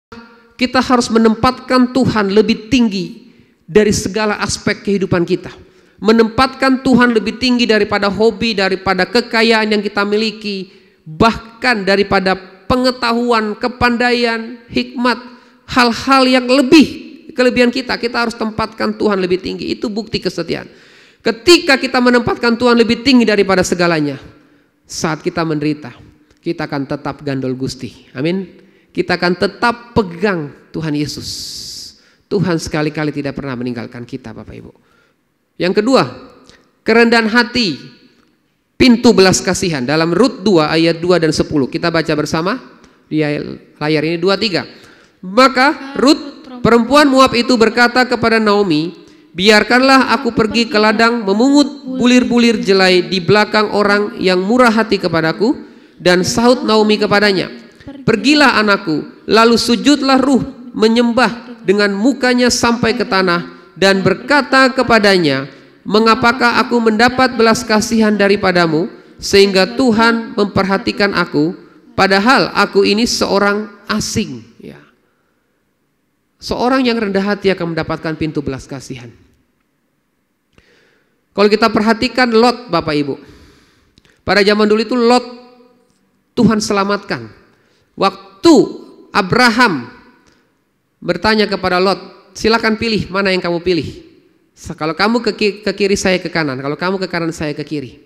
kita harus menempatkan Tuhan lebih tinggi dari segala aspek kehidupan kita. Menempatkan Tuhan lebih tinggi daripada hobi, daripada kekayaan yang kita miliki, bahkan daripada pengetahuan, kepandaian, hikmat, hal-hal yang kelebihan kita harus tempatkan Tuhan lebih tinggi. Itu bukti kesetiaan. Ketika kita menempatkan Tuhan lebih tinggi daripada segalanya, saat kita menderita, kita akan tetap gandol Gusti. Amin. Kita akan tetap pegang Tuhan Yesus. Tuhan sekali-kali tidak pernah meninggalkan kita Bapak Ibu. Yang kedua, kerendahan hati, pintu belas kasihan. Dalam Rut 2 ayat 2 dan 10. Kita baca bersama di layar ini 2-3. Maka Rut perempuan Moab itu berkata kepada Naomi, biarkanlah aku pergi ke ladang memungut bulir-bulir jelai di belakang orang yang murah hati kepadaku. Dan sahut Naomi kepadanya, pergilah anakku, lalu sujudlah Ruth menyembah dengan mukanya sampai ke tanah dan berkata kepadanya, mengapakah aku mendapat belas kasihan daripadamu sehingga Tuhan memperhatikan aku, padahal aku ini seorang asing. Ya. Seorang yang rendah hati akan mendapatkan pintu belas kasihan. Kalau kita perhatikan Lot Bapak Ibu, pada zaman dulu itu Lot Tuhan selamatkan. Waktu Abraham bertanya kepada Lot, silakan pilih mana yang kamu pilih. Kalau kamu ke kiri saya ke kanan, kalau kamu ke kanan saya ke kiri.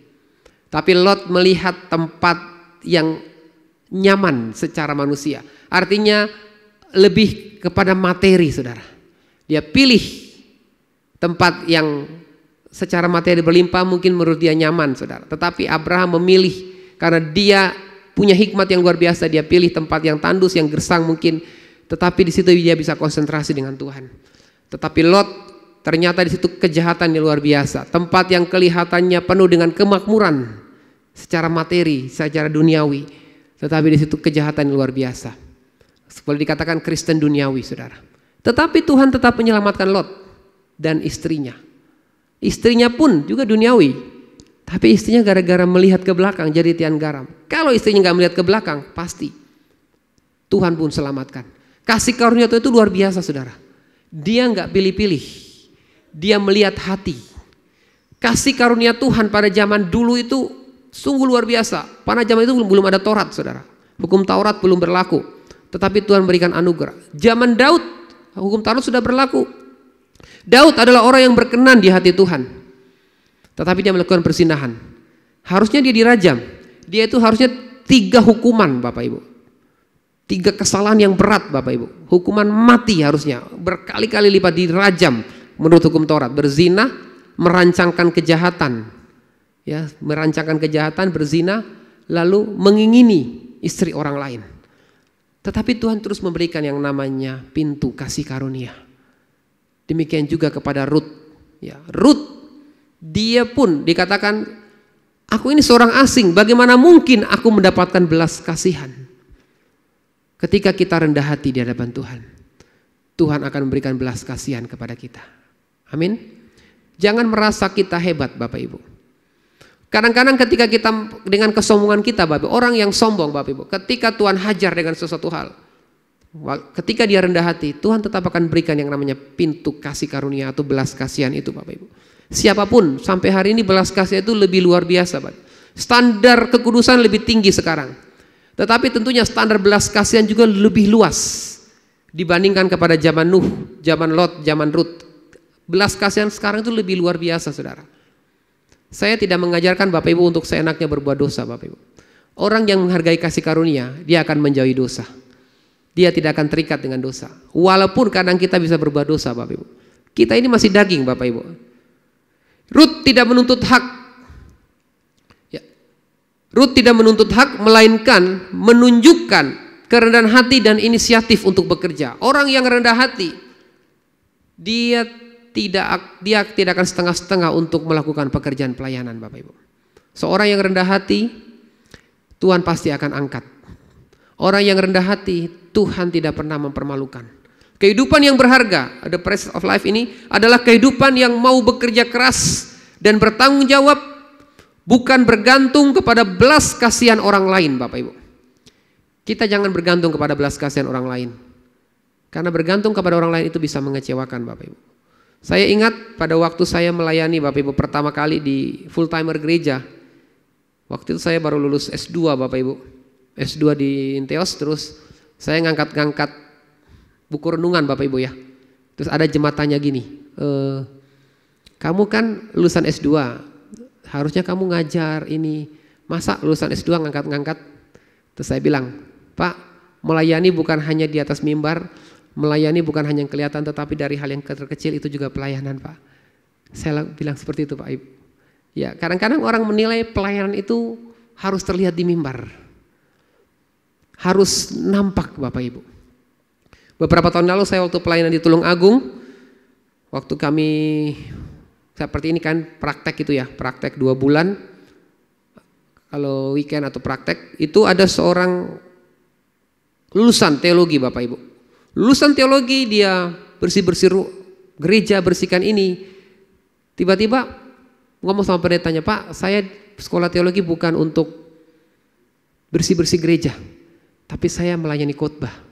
Tapi Lot melihat tempat yang nyaman secara manusia. Artinya lebih kepada materi saudara. Dia pilih tempat yang secara materi berlimpah, mungkin menurut dia nyaman saudara. Tetapi Abraham memilih karena dia punya hikmat yang luar biasa. Dia pilih tempat yang tandus, yang gersang mungkin. Tetapi di situ dia bisa konsentrasi dengan Tuhan. Tetapi Lot ternyata di situ kejahatan yang luar biasa. Tempat yang kelihatannya penuh dengan kemakmuran secara materi, secara duniawi. Tetapi di situ kejahatan yang luar biasa. Boleh dikatakan Kristen duniawi, saudara. Tetapi Tuhan tetap menyelamatkan Lot dan istrinya. Istrinya pun juga duniawi. Tapi istrinya gara-gara melihat ke belakang jadi tiang garam. Kalau istrinya nggak melihat ke belakang, pasti Tuhan pun selamatkan. Kasih karunia Tuhan itu luar biasa, saudara. Dia nggak pilih-pilih, dia melihat hati. Kasih karunia Tuhan pada zaman dulu itu sungguh luar biasa. Pada zaman itu belum ada Taurat, saudara. Hukum Taurat belum berlaku, tetapi Tuhan berikan anugerah. Zaman Daud, hukum Taurat sudah berlaku. Daud adalah orang yang berkenan di hati Tuhan. Tetapi dia melakukan perzinahan. Harusnya dia dirajam. Dia itu harusnya 3 hukuman, Bapak Ibu. 3 kesalahan yang berat, Bapak Ibu. Hukuman mati harusnya. Berkali-kali lipat dirajam menurut hukum Taurat. Berzina, merancangkan kejahatan. Ya, merancangkan kejahatan, berzina, lalu mengingini istri orang lain. Tetapi Tuhan terus memberikan yang namanya pintu kasih karunia. Demikian juga kepada Rut. Ya, Rut, dia pun dikatakan, aku ini seorang asing, bagaimana mungkin aku mendapatkan belas kasihan? Ketika kita rendah hati di hadapan Tuhan, Tuhan akan memberikan belas kasihan kepada kita. Amin. Jangan merasa kita hebat, Bapak Ibu. Kadang-kadang ketika kita dengan kesombongan kita, Bapak Ibu, orang yang sombong, Bapak Ibu, ketika Tuhan hajar dengan sesuatu hal, ketika dia rendah hati, Tuhan tetap akan berikan yang namanya pintu kasih karunia atau belas kasihan itu, Bapak Ibu. Siapapun sampai hari ini belas kasihan itu lebih luar biasa, Pak. Standar kekudusan lebih tinggi sekarang. Tetapi tentunya standar belas kasihan juga lebih luas dibandingkan kepada zaman Nuh, zaman Lot, zaman Rut. Belas kasihan sekarang itu lebih luar biasa, saudara. Saya tidak mengajarkan Bapak Ibu untuk seenaknya berbuat dosa, Bapak Ibu. Orang yang menghargai kasih karunia, dia akan menjauhi dosa. Dia tidak akan terikat dengan dosa. Walaupun kadang kita bisa berbuat dosa, Bapak Ibu. Kita ini masih daging, Bapak Ibu. Rut tidak menuntut hak. Ya. Rut tidak menuntut hak, melainkan menunjukkan kerendahan hati dan inisiatif untuk bekerja. Orang yang rendah hati, dia tidak akan setengah-setengah untuk melakukan pekerjaan pelayanan, Bapak Ibu. Seorang yang rendah hati, Tuhan pasti akan angkat. Orang yang rendah hati, Tuhan tidak pernah mempermalukan. Kehidupan yang berharga, the price of life ini adalah kehidupan yang mau bekerja keras dan bertanggung jawab, bukan bergantung kepada belas kasihan orang lain, Bapak Ibu. Kita jangan bergantung kepada belas kasihan orang lain. Karena bergantung kepada orang lain itu bisa mengecewakan, Bapak Ibu. Saya ingat pada waktu saya melayani, Bapak Ibu, pertama kali di full timer gereja. Waktu itu saya baru lulus S2, Bapak Ibu. S2 di Inteos, terus saya ngangkat buku renungan, Bapak Ibu ya. Terus ada jematannya gini, kamu kan lulusan S2, harusnya kamu ngajar ini, masa lulusan S2 ngangkat-ngangkat? Terus saya bilang, Pak, melayani bukan hanya di atas mimbar, melayani bukan hanya yang kelihatan, tetapi dari hal yang terkecil itu juga pelayanan, Pak. Saya bilang seperti itu, Pak Ibu. Ya, kadang-kadang orang menilai pelayanan itu harus terlihat di mimbar, harus nampak, Bapak Ibu. Beberapa tahun lalu saya waktu pelayanan di Tulung Agung, waktu kami seperti ini kan praktek itu ya, praktek 2 bulan, kalau weekend atau praktek, itu ada seorang lulusan teologi, Bapak Ibu. Lulusan teologi, dia bersih-bersih gereja, bersihkan ini. Tiba-tiba ngomong sama pendetanya, Pak, saya sekolah teologi bukan untuk bersih-bersih gereja, tapi saya melayani khotbah.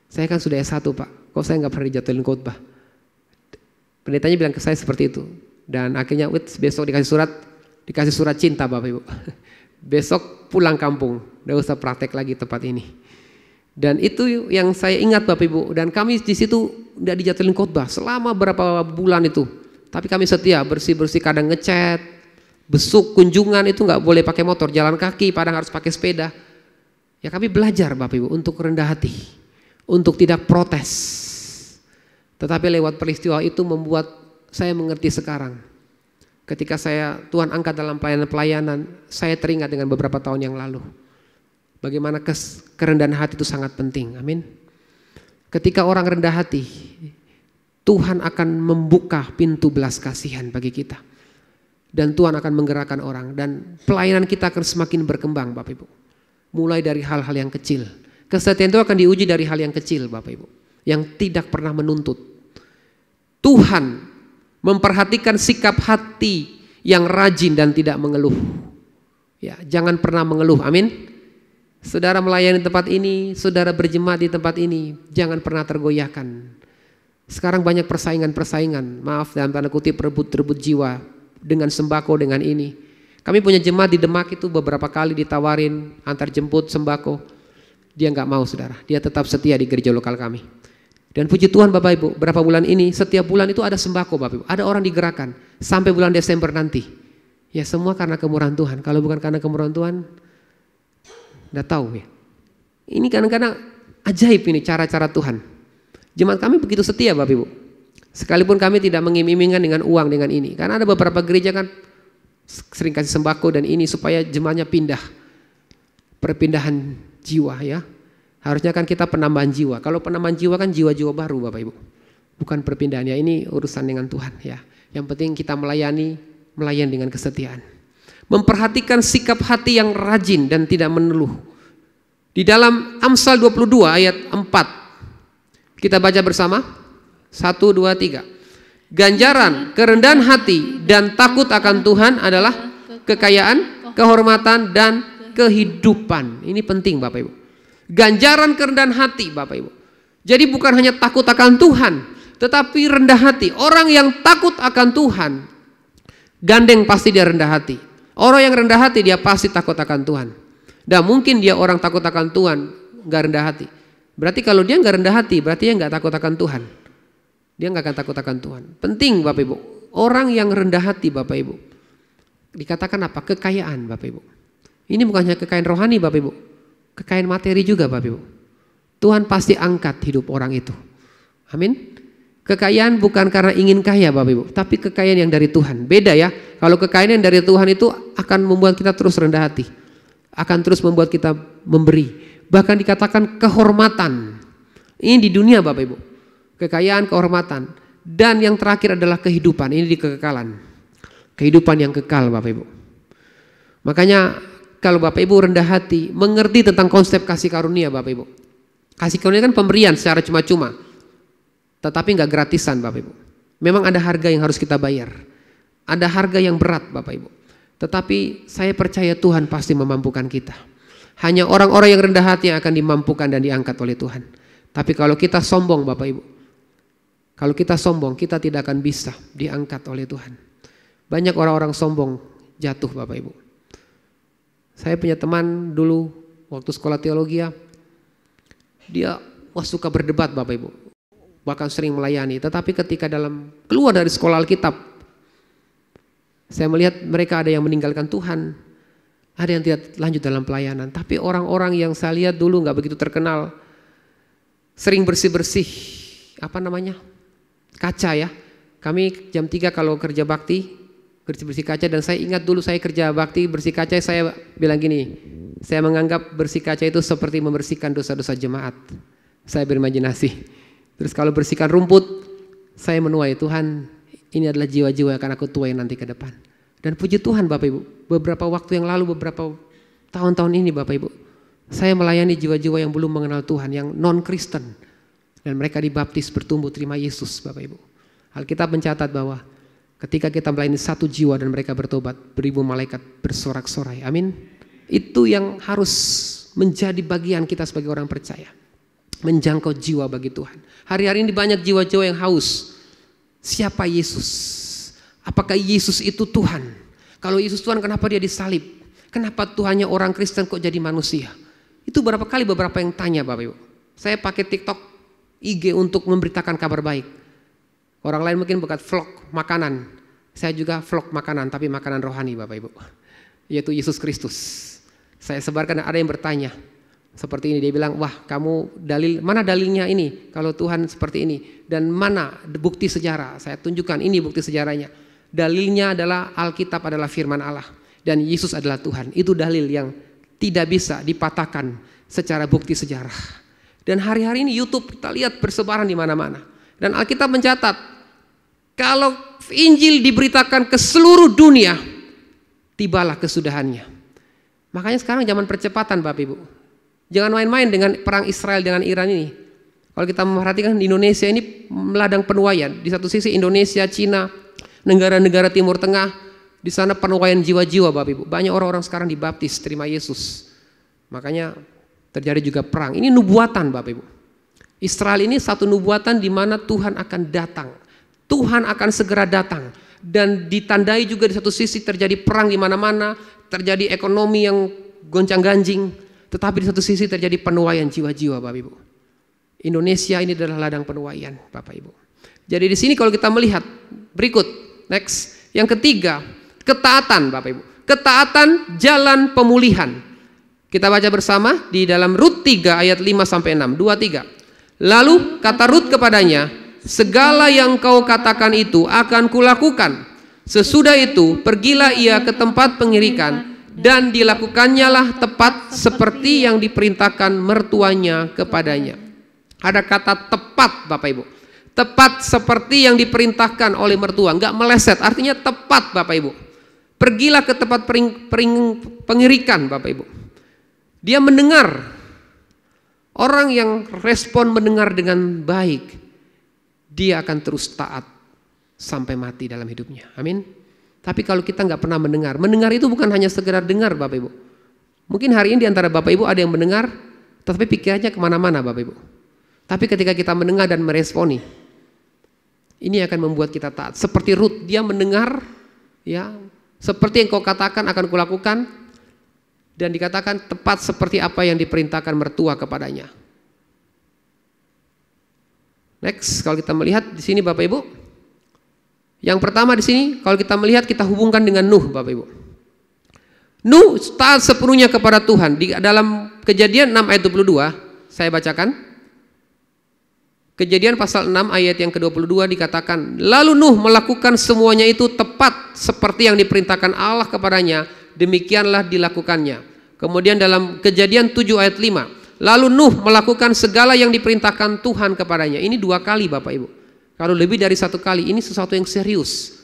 Saya kan sudah S1, Pak, kok saya nggak pernah dijatuhin khotbah? Pendetanya bilang ke saya seperti itu. Dan akhirnya besok dikasih surat cinta, Bapak Ibu. Besok pulang kampung, nggak usah praktek lagi tempat ini. Dan itu yang saya ingat, Bapak Ibu. Dan kami di situ nggak dijatuhin khotbah selama berapa bulan itu. Tapi kami setia, bersih-bersih, kadang ngecat, besuk, kunjungan itu nggak boleh pakai motor, jalan kaki, kadang harus pakai sepeda. Ya kami belajar, Bapak Ibu, untuk rendah hati, untuk tidak protes. Tetapi lewat peristiwa itu membuat saya mengerti sekarang. Ketika Tuhan angkat dalam pelayanan, saya teringat dengan beberapa tahun yang lalu. Bagaimana kerendahan hati itu sangat penting. Amin. Ketika orang rendah hati, Tuhan akan membuka pintu belas kasihan bagi kita. Dan Tuhan akan menggerakkan orang. Dan pelayanan kita akan semakin berkembang, Bapak Ibu. Mulai dari hal-hal yang kecil. Kesetiaan itu akan diuji dari hal yang kecil, Bapak Ibu, yang tidak pernah menuntut. Tuhan memperhatikan sikap hati yang rajin dan tidak mengeluh. Ya, jangan pernah mengeluh. Amin. Saudara melayani tempat ini, saudara berjemaat di tempat ini, jangan pernah tergoyahkan. Sekarang banyak persaingan-persaingan, maaf dalam tanda kutip, rebut-rebut jiwa dengan sembako, dengan ini. Kami punya jemaat di Demak itu beberapa kali ditawarin antar jemput sembako. Dia nggak mau, saudara. Dia tetap setia di gereja lokal kami. Dan puji Tuhan Bapak Ibu, berapa bulan ini, setiap bulan itu ada sembako Bapak Ibu. Ada orang digerakkan sampai bulan Desember nanti. Ya semua karena kemurahan Tuhan. Kalau bukan karena kemurahan Tuhan, nggak tahu ya. Ini kadang-kadang ajaib ini cara-cara Tuhan. Jemaat kami begitu setia Bapak Ibu. Sekalipun kami tidak mengiming-imingkan dengan uang dengan ini. Karena ada beberapa gereja kan sering kasih sembako dan ini supaya jemaatnya pindah. Perpindahan jiwa ya. Harusnya kan kita penambahan jiwa. Kalau penambahan jiwa kan jiwa-jiwa baru Bapak Ibu. Bukan perpindahannya, ini urusan dengan Tuhan ya. Yang penting kita melayani dengan kesetiaan. Memperhatikan sikap hati yang rajin dan tidak mengeluh. Di dalam Amsal 22 ayat 4. Kita baca bersama. 1, 2, 3. Ganjaran kerendahan hati dan takut akan Tuhan adalah kekayaan, kehormatan, dan kehidupan. Ini penting Bapak Ibu. Ganjaran kerendahan hati Bapak Ibu. Jadi bukan hanya takut akan Tuhan, tetapi rendah hati. Orang yang takut akan Tuhan, gandeng pasti dia rendah hati. Orang yang rendah hati dia pasti takut akan Tuhan. Dan mungkin dia orang takut akan Tuhan gak rendah hati. Berarti kalau dia gak rendah hati, berarti dia gak takut akan Tuhan. Dia gak akan takut akan Tuhan. Penting Bapak Ibu. Orang yang rendah hati Bapak Ibu, dikatakan apa? Kekayaan Bapak Ibu. Ini bukan hanya kekayaan rohani Bapak Ibu, kekayaan materi juga Bapak Ibu. Tuhan pasti angkat hidup orang itu. Amin. Kekayaan bukan karena ingin kaya Bapak Ibu, tapi kekayaan yang dari Tuhan. Beda ya. Kalau kekayaan yang dari Tuhan itu akan membuat kita terus rendah hati. Akan terus membuat kita memberi. Bahkan dikatakan kehormatan. Ini di dunia Bapak Ibu. Kekayaan, kehormatan. Dan yang terakhir adalah kehidupan. Ini di kekekalan. Kehidupan yang kekal Bapak Ibu. Makanya kalau Bapak Ibu rendah hati, mengerti tentang konsep kasih karunia Bapak Ibu. Kasih karunia kan pemberian secara cuma-cuma. Tetapi nggak gratisan Bapak Ibu. Memang ada harga yang harus kita bayar. Ada harga yang berat Bapak Ibu. Tetapi saya percaya Tuhan pasti memampukan kita. Hanya orang-orang yang rendah hati yang akan dimampukan dan diangkat oleh Tuhan. Tapi kalau kita sombong Bapak Ibu, kalau kita sombong, kita tidak akan bisa diangkat oleh Tuhan. Banyak orang-orang sombong jatuh Bapak Ibu. Saya punya teman dulu waktu sekolah teologi, dia suka berdebat Bapak Ibu. Bahkan sering melayani. Tetapi ketika keluar dari sekolah Alkitab, saya melihat mereka ada yang meninggalkan Tuhan, ada yang tidak lanjut dalam pelayanan. Tapi orang-orang yang saya lihat dulu gak begitu terkenal, sering bersih-bersih, kaca ya. Kami jam 3 kalau kerja bakti, bersih kaca. Dan saya ingat dulu saya kerja bakti bersih kaca, saya bilang gini, saya menganggap bersih kaca itu seperti membersihkan dosa-dosa jemaat. Saya berimajinasi. Terus kalau bersihkan rumput, saya menuai, Tuhan ini adalah jiwa-jiwa yang akan aku tuai nanti ke depan. Dan puji Tuhan Bapak Ibu, beberapa waktu yang lalu, beberapa tahun-tahun ini Bapak Ibu, saya melayani jiwa-jiwa yang belum mengenal Tuhan, yang non-Kristen. Dan mereka dibaptis, bertumbuh, terima Yesus Bapak Ibu. Alkitab mencatat bahwa ketika kita melayani satu jiwa dan mereka bertobat, 1000 malaikat bersorak-sorai. Amin. Itu yang harus menjadi bagian kita sebagai orang percaya. Menjangkau jiwa bagi Tuhan. Hari-hari ini banyak jiwa-jiwa yang haus. Siapa Yesus? Apakah Yesus itu Tuhan? Kalau Yesus Tuhan, kenapa dia disalib? Kenapa Tuhannya orang Kristen kok jadi manusia? Itu beberapa yang tanya Bapak Ibu. Saya pakai TikTok, IG untuk memberitakan kabar baik. Orang lain mungkin buat vlog makanan. Saya juga vlog makanan, tapi makanan rohani Bapak Ibu. Yaitu Yesus Kristus. Saya sebarkan, ada yang bertanya seperti ini, dia bilang, wah kamu mana dalilnya ini kalau Tuhan seperti ini, dan mana bukti sejarah? Saya tunjukkan, ini bukti sejarahnya. Dalilnya adalah Alkitab adalah firman Allah dan Yesus adalah Tuhan. Itu dalil yang tidak bisa dipatahkan secara bukti sejarah. Dan hari-hari ini YouTube kita lihat bersebaran di mana-mana. Dan Alkitab mencatat, kalau Injil diberitakan ke seluruh dunia, tibalah kesudahannya. Makanya sekarang zaman percepatan Bapak Ibu. Jangan main-main dengan perang Israel dengan Iran ini. Kalau kita memperhatikan di Indonesia ini meladang penuaian. Di satu sisi Indonesia, Cina, negara-negara Timur Tengah di sana penuaian jiwa-jiwa Bapak Ibu. Banyak orang-orang sekarang dibaptis, terima Yesus. Makanya terjadi juga perang. Ini nubuatan Bapak Ibu. Israel ini satu nubuatan di mana Tuhan akan datang. Tuhan akan segera datang. Dan ditandai juga di satu sisi terjadi perang di mana-mana, terjadi ekonomi yang goncang-ganjing, tetapi di satu sisi terjadi penuaian jiwa-jiwa Bapak Ibu. Indonesia ini adalah ladang penuaian Bapak Ibu. Jadi di sini kalau kita melihat berikut, next, yang ketiga, ketaatan Bapak Ibu. Ketaatan jalan pemulihan. Kita baca bersama di dalam Rut 3 ayat 5 sampai 6. 2, 3. Lalu kata Rut kepadanya, segala yang kau katakan itu akan kulakukan. Sesudah itu pergilah ia ke tempat pengirikan, dan dilakukannya lah tepat seperti yang diperintahkan mertuanya kepadanya. Ada kata tepat Bapak Ibu. Tepat seperti yang diperintahkan oleh mertua, enggak meleset, artinya tepat Bapak Ibu. Pergilah ke tempat pengirikan Bapak Ibu. Dia mendengar. Orang yang respon mendengar dengan baik, dia akan terus taat sampai mati dalam hidupnya. Amin. Tapi kalau kita nggak pernah mendengar itu bukan hanya sekedar dengar Bapak Ibu. Mungkin hari ini di antara Bapak Ibu ada yang mendengar, tetapi pikirannya kemana-mana Bapak Ibu. Tapi ketika kita mendengar dan meresponi, ini akan membuat kita taat. Seperti Rut, dia mendengar, ya, seperti yang kau katakan akan kulakukan, dan dikatakan tepat seperti apa yang diperintahkan mertua kepadanya. Next, kalau kita melihat di sini Bapak Ibu, yang pertama di sini kalau kita melihat kita hubungkan dengan Nuh Bapak Ibu. Nuh taat sepenuhnya kepada Tuhan. Di dalam Kejadian 6 ayat 22, saya bacakan. Kejadian pasal 6 ayat yang ke-22 dikatakan, lalu Nuh melakukan semuanya itu tepat seperti yang diperintahkan Allah kepadanya, demikianlah dilakukannya. Kemudian dalam Kejadian 7 ayat 5, lalu Nuh melakukan segala yang diperintahkan Tuhan kepadanya. Ini 2 kali Bapak Ibu. Kalau lebih dari 1 kali, ini sesuatu yang serius.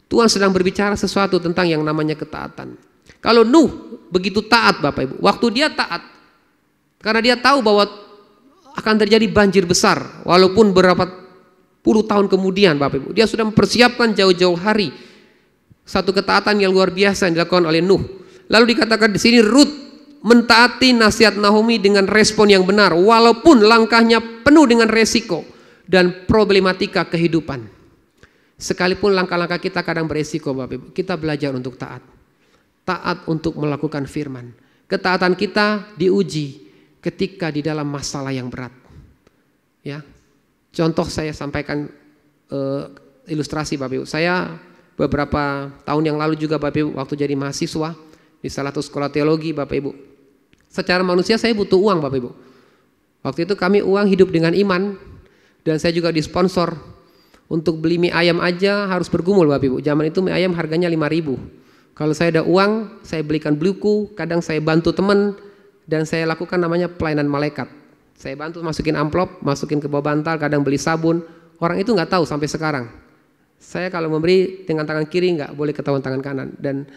Tuhan sedang berbicara sesuatu tentang yang namanya ketaatan. Kalau Nuh begitu taat Bapak Ibu, waktu dia taat, karena dia tahu bahwa akan terjadi banjir besar, walaupun berapa puluh tahun kemudian Bapak Ibu, dia sudah mempersiapkan jauh-jauh hari. Satu ketaatan yang luar biasa yang dilakukan oleh Nuh. Lalu dikatakan di sini Rut mentaati nasihat Naomi dengan respon yang benar, walaupun langkahnya penuh dengan resiko dan problematika kehidupan. Sekalipun langkah-langkah kita kadang beresiko Bapak Ibu, kita belajar untuk taat. Taat untuk melakukan firman. Ketaatan kita diuji ketika di dalam masalah yang berat. Ya. Contoh saya sampaikan ilustrasi Bapak Ibu. Saya beberapa tahun yang lalu juga Bapak Ibu, waktu jadi mahasiswa di salah satu sekolah teologi Bapak Ibu. Secara manusia saya butuh uang Bapak Ibu. Waktu itu kami uang hidup dengan iman, dan saya juga disponsor. Untuk beli mie ayam aja harus bergumul Bapak Ibu. Zaman itu mie ayam harganya 5.000. Kalau saya ada uang, saya belikan buku, kadang saya bantu teman, dan saya lakukan namanya pelayanan malaikat. Saya bantu masukin amplop, masukin ke bawah bantal, kadang beli sabun. Orang itu nggak tahu sampai sekarang. Saya kalau memberi dengan tangan kiri nggak boleh ketahuan tangan kanan. Dan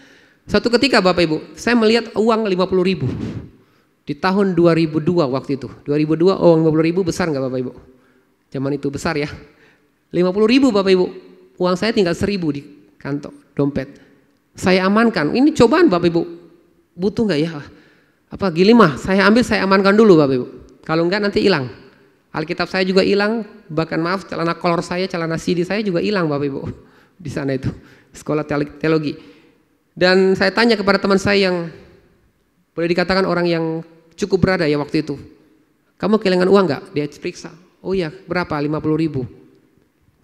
satu ketika Bapak Ibu, saya melihat uang 50.000 di tahun 2002 waktu itu. 2002 uang 50.000 besar nggak Bapak Ibu? Zaman itu besar ya. 50.000 Bapak Ibu, uang saya tinggal 1.000 di kantong dompet. Saya amankan. Ini cobaan Bapak Ibu, butuh nggak ya? Apa gilimah? Saya ambil, saya amankan dulu Bapak Ibu. Kalau enggak nanti hilang. Alkitab saya juga hilang, bahkan maaf celana kolor saya, celana CD saya juga hilang Bapak Ibu. Di sana itu sekolah teologi. Dan saya tanya kepada teman saya yang boleh dikatakan orang yang cukup berada ya waktu itu. Kamu kehilangan uang nggak? Dia periksa. Oh iya, berapa? 50.000.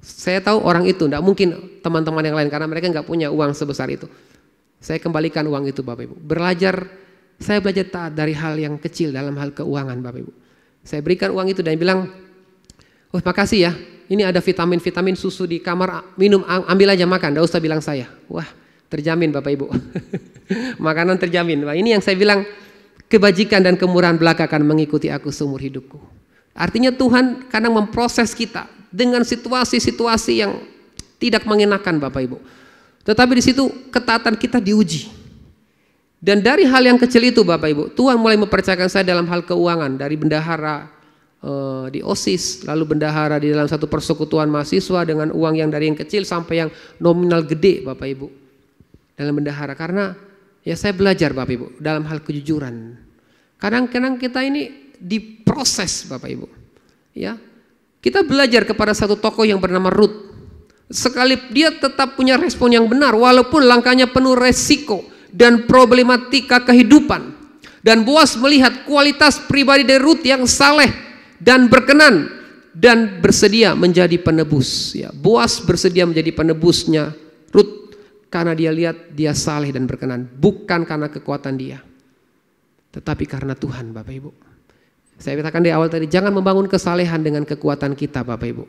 Saya tahu orang itu, enggak mungkin teman-teman yang lain karena mereka nggak punya uang sebesar itu. Saya kembalikan uang itu Bapak Ibu. Saya belajar taat dari hal yang kecil dalam hal keuangan Bapak Ibu. Saya berikan uang itu dan bilang, oh makasih ya, ini ada vitamin-vitamin susu di kamar, minum, ambil aja makan, enggak usah bilang saya. Wah, terjamin Bapak Ibu. Makanan terjamin. Nah, ini yang saya bilang, kebajikan dan kemurahan belaka akan mengikuti aku seumur hidupku. Artinya Tuhan kadang memproses kita dengan situasi-situasi yang tidak mengenakan Bapak Ibu. Tetapi di situ ketaatan kita diuji. Dan dari hal yang kecil itu Bapak Ibu, Tuhan mulai mempercayakan saya dalam hal keuangan, dari bendahara di OSIS, lalu bendahara di dalam satu persekutuan mahasiswa dengan uang yang dari yang kecil sampai yang nominal gede Bapak Ibu. dalam bendahara. Karena ya saya belajar Bapak Ibu dalam hal kejujuran. Kadang-kadang kita ini diproses Bapak Ibu. Ya, kita belajar kepada satu tokoh yang bernama Ruth. Sekali dia tetap punya respon yang benar walaupun langkahnya penuh resiko dan problematika kehidupan. Dan Boas melihat kualitas pribadi dari Ruth yang saleh dan berkenan dan bersedia menjadi penebus. Ya, Boas bersedia menjadi penebusnya Ruth karena dia lihat dia saleh dan berkenan, bukan karena kekuatan dia, tetapi karena Tuhan Bapak Ibu. Saya katakan di awal tadi, jangan membangun kesalehan dengan kekuatan kita Bapak Ibu.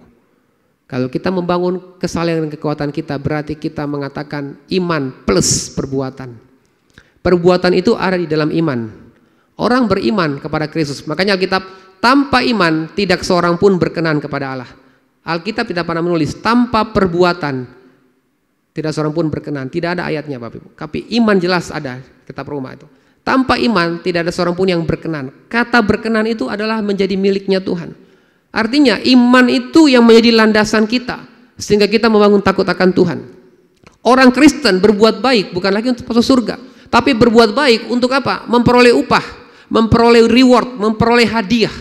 Kalau kita membangun kesalehan dan kekuatan kita, berarti kita mengatakan iman plus perbuatan. Perbuatan itu ada di dalam iman. Orang beriman kepada Kristus. Makanya Alkitab, tanpa iman tidak seorang pun berkenan kepada Allah. Alkitab tidak pernah menulis tanpa perbuatan tidak seorang pun berkenan. Tidak ada ayatnya Bapak Ibu. Tapi iman jelas ada, kitab Roma itu. Tanpa iman tidak ada seorang pun yang berkenan. Kata berkenan itu adalah menjadi miliknya Tuhan. Artinya iman itu yang menjadi landasan kita sehingga kita membangun takut akan Tuhan. Orang Kristen berbuat baik bukan lagi untuk masuk surga, tapi berbuat baik untuk apa? Memperoleh upah, memperoleh reward, memperoleh hadiah.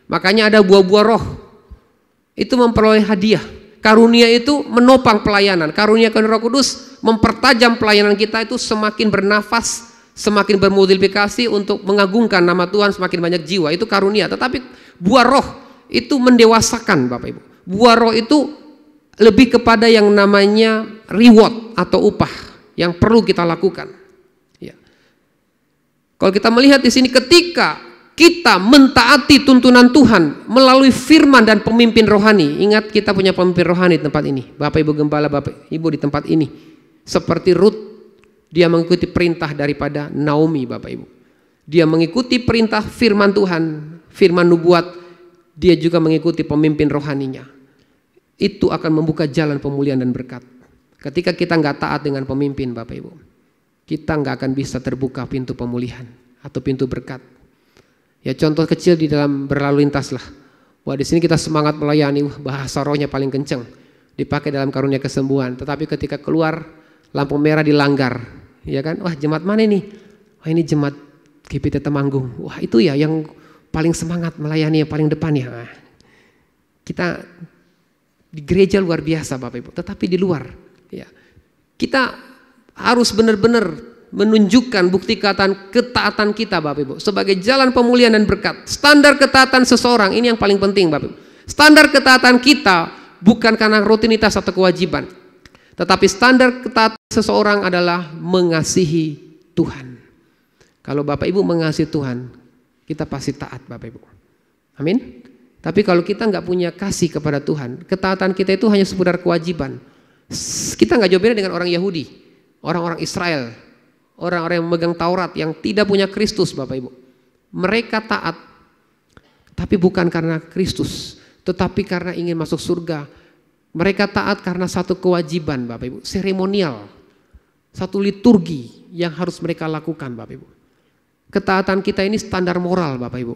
Makanya ada buah-buah roh. Itu memperoleh hadiah. Karunia itu menopang pelayanan. Karunia Roh Kudus mempertajam pelayanan kita itu semakin bernafas, semakin bermultiplikasi untuk mengagungkan nama Tuhan, semakin banyak jiwa. Itu karunia. Tetapi buah roh itu mendewasakan Bapak Ibu. Buah roh itu lebih kepada yang namanya reward atau upah yang perlu kita lakukan. Ya. Kalau kita melihat di sini, ketika kita mentaati tuntunan Tuhan melalui firman dan pemimpin rohani. Ingat, kita punya pemimpin rohani di tempat ini. Bapak Ibu Gembala, Bapak Ibu di tempat ini. Seperti Ruth, dia mengikuti perintah daripada Naomi Bapak Ibu. Dia mengikuti perintah firman Tuhan, firman nubuat. Dia juga mengikuti pemimpin rohaninya. Itu akan membuka jalan pemulihan dan berkat. Ketika kita nggak taat dengan pemimpin Bapak Ibu, kita nggak akan bisa terbuka pintu pemulihan atau pintu berkat. Ya, contoh kecil di dalam berlalu lintas lah. Wah, di sini kita semangat melayani, bahasa rohnya paling kenceng, dipakai dalam karunia kesembuhan. Tetapi ketika keluar lampu merah dilanggar, ya kan? Wah, jemaat mana ini? Wah, ini jemaat GPT Temanggung. Wah, itu ya yang paling semangat melayani, yang paling depan ya. Nah, kita di gereja luar biasa Bapak Ibu, tetapi di luar ya, kita harus benar-benar menunjukkan bukti ketaatan kita Bapak Ibu sebagai jalan pemulihan dan berkat. Standar ketaatan seseorang ini yang paling penting Bapak Ibu. Standar ketaatan kita bukan karena rutinitas atau kewajiban, tetapi standar ketaatan seseorang adalah mengasihi Tuhan. Kalau Bapak Ibu mengasihi Tuhan, kita pasti taat Bapak Ibu. Amin. Tapi kalau kita nggak punya kasih kepada Tuhan, ketaatan kita itu hanya sekedar kewajiban. Kita nggak jauh beda dengan orang Yahudi, orang-orang Israel, orang-orang yang memegang Taurat yang tidak punya Kristus Bapak Ibu. Mereka taat, tapi bukan karena Kristus, tetapi karena ingin masuk surga. Mereka taat karena satu kewajiban Bapak Ibu, seremonial, satu liturgi yang harus mereka lakukan Bapak Ibu. Ketaatan kita ini standar moral Bapak Ibu.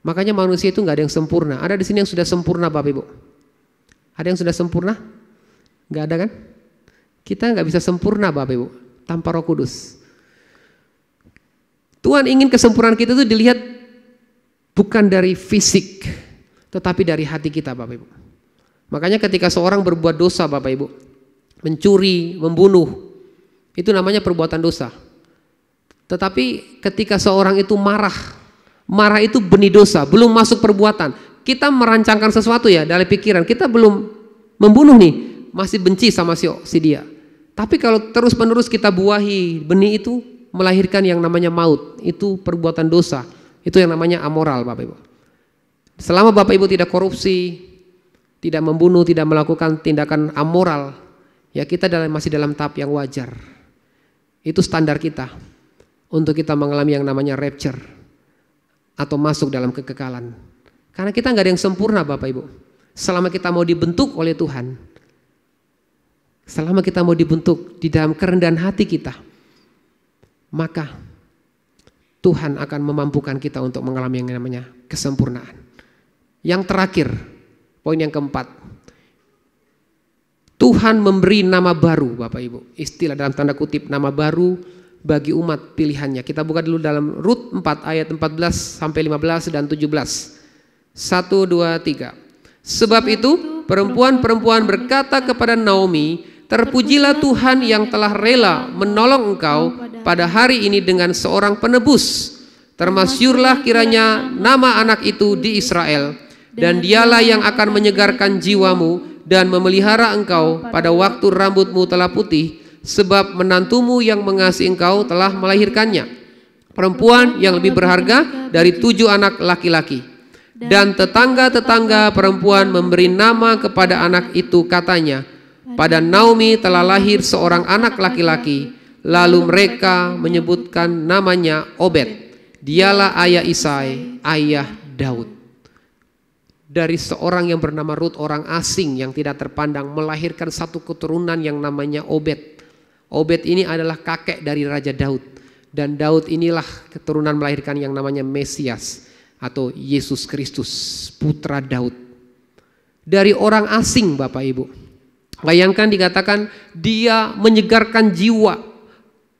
Makanya manusia itu nggak ada yang sempurna. Ada di sini yang sudah sempurna Bapak Ibu? Ada yang sudah sempurna? Nggak ada kan? Kita nggak bisa sempurna Bapak Ibu tanpa Roh Kudus. Tuhan ingin kesempurnaan kita itu dilihat bukan dari fisik, tetapi dari hati kita Bapak Ibu. Makanya ketika seorang berbuat dosa Bapak Ibu, mencuri, membunuh, itu namanya perbuatan dosa. Tetapi ketika seorang itu marah itu benih dosa, belum masuk perbuatan. Kita merancangkan sesuatu ya dari pikiran, kita belum membunuh nih, masih benci sama si dia. Tapi kalau terus-menerus kita buahi benih itu, melahirkan yang namanya maut, itu perbuatan dosa. Itu yang namanya amoral Bapak Ibu. Selama Bapak Ibu tidak korupsi, tidak membunuh, tidak melakukan tindakan amoral, ya kita masih dalam tahap yang wajar. Itu standar kita untuk kita mengalami yang namanya rapture atau masuk dalam kekekalan. Karena kita nggak ada yang sempurna Bapak Ibu. Selama kita mau dibentuk oleh Tuhan, selama kita mau dibentuk di dalam kerendahan hati kita, maka Tuhan akan memampukan kita untuk mengalami yang namanya kesempurnaan. Yang terakhir, poin yang keempat, Tuhan memberi nama baru, Bapak Ibu. Istilah dalam tanda kutip nama baru bagi umat pilihannya. Kita buka dulu dalam Rut 4 ayat 14 sampai 15 dan 17. 1, 2, 3. Sebab itu perempuan-perempuan berkata kepada Naomi, terpujilah Tuhan yang telah rela menolong engkau pada hari ini dengan seorang penebus. Termasyurlah kiranya nama anak itu di Israel, dan dialah yang akan menyegarkan jiwamu dan memelihara engkau pada waktu rambutmu telah putih, sebab menantumu yang mengasihi engkau telah melahirkannya, perempuan yang lebih berharga dari 7 anak laki-laki. Dan tetangga-tetangga perempuan memberi nama kepada anak itu, katanya, pada Naomi telah lahir seorang anak laki-laki. Lalu mereka menyebutkan namanya Obed. Dialah ayah Isai, ayah Daud. Dari seorang yang bernama Rut, orang asing yang tidak terpandang, melahirkan satu keturunan yang namanya Obed. Obed ini adalah kakek dari Raja Daud. Dan Daud inilah keturunan melahirkan yang namanya Mesias atau Yesus Kristus, putra Daud. Dari orang asing, Bapak Ibu. Bayangkan dikatakan dia menyegarkan jiwa,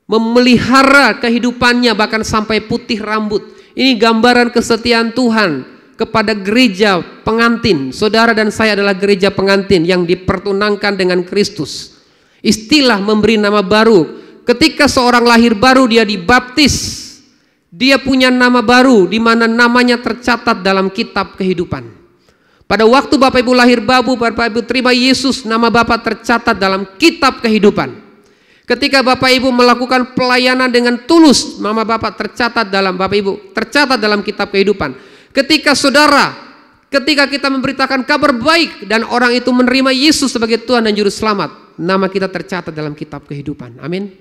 memelihara kehidupannya bahkan sampai putih rambut. Ini gambaran kesetiaan Tuhan kepada gereja pengantin. Saudara dan saya adalah gereja pengantin yang dipertunangkan dengan Kristus. Istilah memberi nama baru. Ketika seorang lahir baru, dia dibaptis. Dia punya nama baru di mana namanya tercatat dalam kitab kehidupan. Pada waktu Bapak Ibu lahir baru, Bapak Ibu terima Yesus, nama Bapak tercatat dalam kitab kehidupan. Ketika Bapak Ibu melakukan pelayanan dengan tulus, nama Bapak tercatat dalam kitab kehidupan. Ketika kita memberitakan kabar baik dan orang itu menerima Yesus sebagai Tuhan dan Juru Selamat, nama kita tercatat dalam kitab kehidupan. Amin.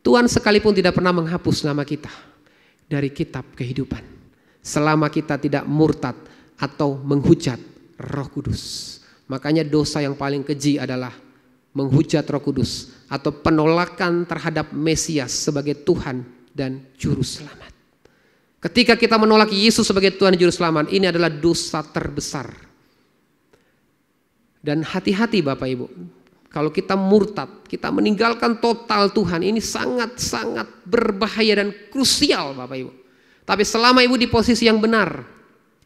Tuhan sekalipun tidak pernah menghapus nama kita dari kitab kehidupan, selama kita tidak murtad atau menghujat Roh Kudus. Makanya dosa yang paling keji adalah menghujat Roh Kudus atau penolakan terhadap Mesias sebagai Tuhan dan Juru Selamat. Ketika kita menolak Yesus sebagai Tuhan dan Juru Selamat, ini adalah dosa terbesar. Dan hati-hati Bapak Ibu, kalau kita murtad, kita meninggalkan total Tuhan, ini sangat-sangat berbahaya dan krusial Bapak Ibu. Tapi selama Ibu di posisi yang benar,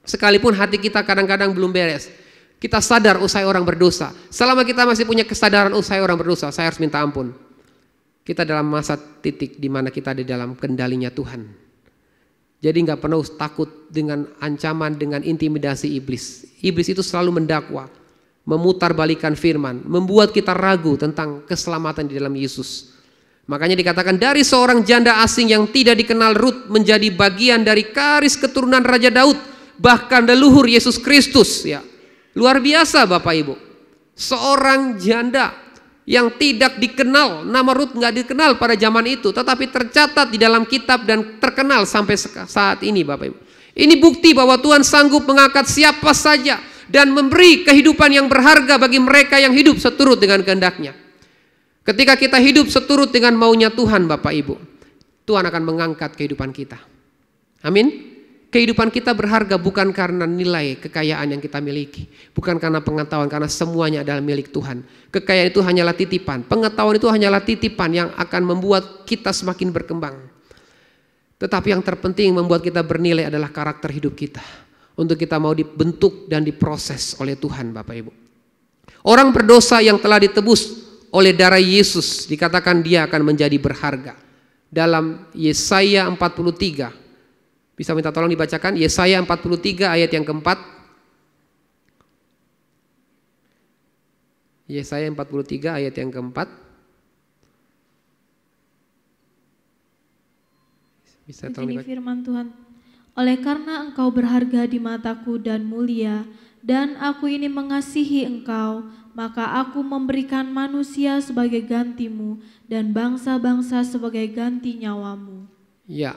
sekalipun hati kita kadang-kadang belum beres, kita sadar usai orang berdosa. Selama kita masih punya kesadaran usai orang berdosa, saya harus minta ampun. Kita dalam masa titik di mana kita ada dalam kendalinya Tuhan. Jadi nggak perlu takut dengan ancaman, dengan intimidasi iblis. Iblis itu selalu mendakwa, memutarbalikan firman, membuat kita ragu tentang keselamatan di dalam Yesus. Makanya dikatakan dari seorang janda asing yang tidak dikenal, Rut menjadi bagian dari garis keturunan Raja Daud, bahkan leluhur Yesus Kristus. Ya, luar biasa Bapak Ibu. Seorang janda yang tidak dikenal, nama Rut nggak dikenal pada zaman itu, tetapi tercatat di dalam kitab dan terkenal sampai saat ini Bapak Ibu. Ini bukti bahwa Tuhan sanggup mengangkat siapa saja dan memberi kehidupan yang berharga bagi mereka yang hidup seturut dengan kehendak-Nya. Ketika kita hidup seturut dengan maunya Tuhan Bapak Ibu, Tuhan akan mengangkat kehidupan kita. Amin. Kehidupan kita berharga bukan karena nilai kekayaan yang kita miliki, bukan karena pengetahuan, karena semuanya adalah milik Tuhan. Kekayaan itu hanyalah titipan, pengetahuan itu hanyalah titipan yang akan membuat kita semakin berkembang. Tetapi yang terpenting membuat kita bernilai adalah karakter hidup kita, untuk kita mau dibentuk dan diproses oleh Tuhan Bapak Ibu. Orang berdosa yang telah ditebus oleh darah Yesus, dikatakan dia akan menjadi berharga. Dalam Yesaya 43, bisa minta tolong dibacakan Yesaya 43 ayat yang keempat. Yesaya 43 ayat yang keempat. Bisa tolong dibacakan. Ini firman Tuhan. Oleh karena engkau berharga di mataku dan mulia, dan aku ini mengasihi engkau, maka aku memberikan manusia sebagai gantimu dan bangsa-bangsa sebagai ganti nyawamu. Ya.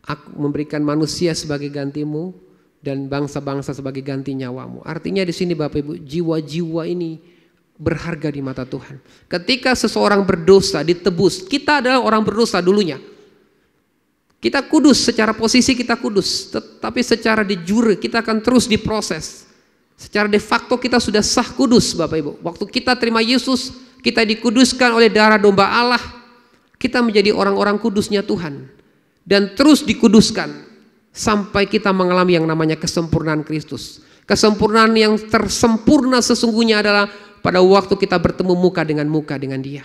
Aku memberikan manusia sebagai gantimu dan bangsa-bangsa sebagai ganti nyawamu. Artinya di sini Bapak Ibu, jiwa-jiwa ini berharga di mata Tuhan. Ketika seseorang berdosa ditebus, kita adalah orang berdosa dulunya. Kita kudus, secara posisi kita kudus, tetapi secara de jure kita akan terus diproses. Secara de facto kita sudah sah kudus Bapak Ibu. Waktu kita terima Yesus, kita dikuduskan oleh darah domba Allah. Kita menjadi orang-orang kudusnya Tuhan. Dan terus dikuduskan sampai kita mengalami yang namanya kesempurnaan Kristus. Kesempurnaan yang tersempurna sesungguhnya adalah pada waktu kita bertemu muka dengan Dia.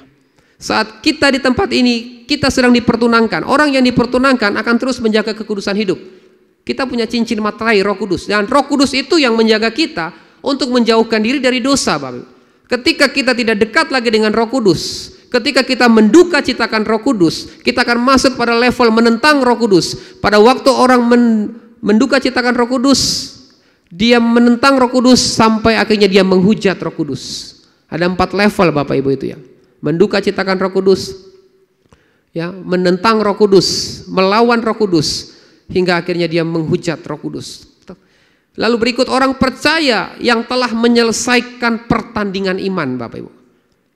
Saat kita di tempat ini, kita sedang dipertunangkan. Orang yang dipertunangkan akan terus menjaga kekudusan hidup. Kita punya cincin materai Roh Kudus, dan Roh Kudus itu yang menjaga kita untuk menjauhkan diri dari dosa, Bapak. Ketika kita tidak dekat lagi dengan Roh Kudus, ketika kita menduka citakan Roh Kudus, kita akan masuk pada level menentang Roh Kudus. Pada waktu orang menduka citakan Roh Kudus, dia menentang Roh Kudus sampai akhirnya dia menghujat Roh Kudus. Ada 4 level Bapak Ibu itu ya. Menduka citakan Roh Kudus, ya, menentang Roh Kudus, melawan Roh Kudus, hingga akhirnya dia menghujat Roh Kudus. Lalu berikut orang percaya yang telah menyelesaikan pertandingan iman Bapak Ibu.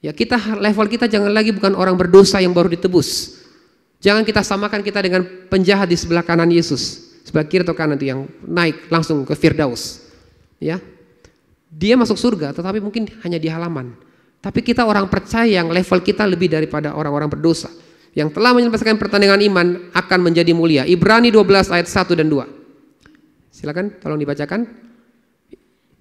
Ya, level kita jangan lagi bukan orang berdosa yang baru ditebus. Jangan kita samakan kita dengan penjahat di sebelah kanan Yesus, sebelah kiri atau kanan itu yang naik langsung ke Firdaus. Ya, dia masuk surga, tetapi mungkin hanya di halaman. Tapi kita orang percaya yang level kita lebih daripada orang-orang berdosa, yang telah menyelesaikan pertandingan iman akan menjadi mulia. Ibrani 12 ayat 1 dan 2. Silakan tolong dibacakan.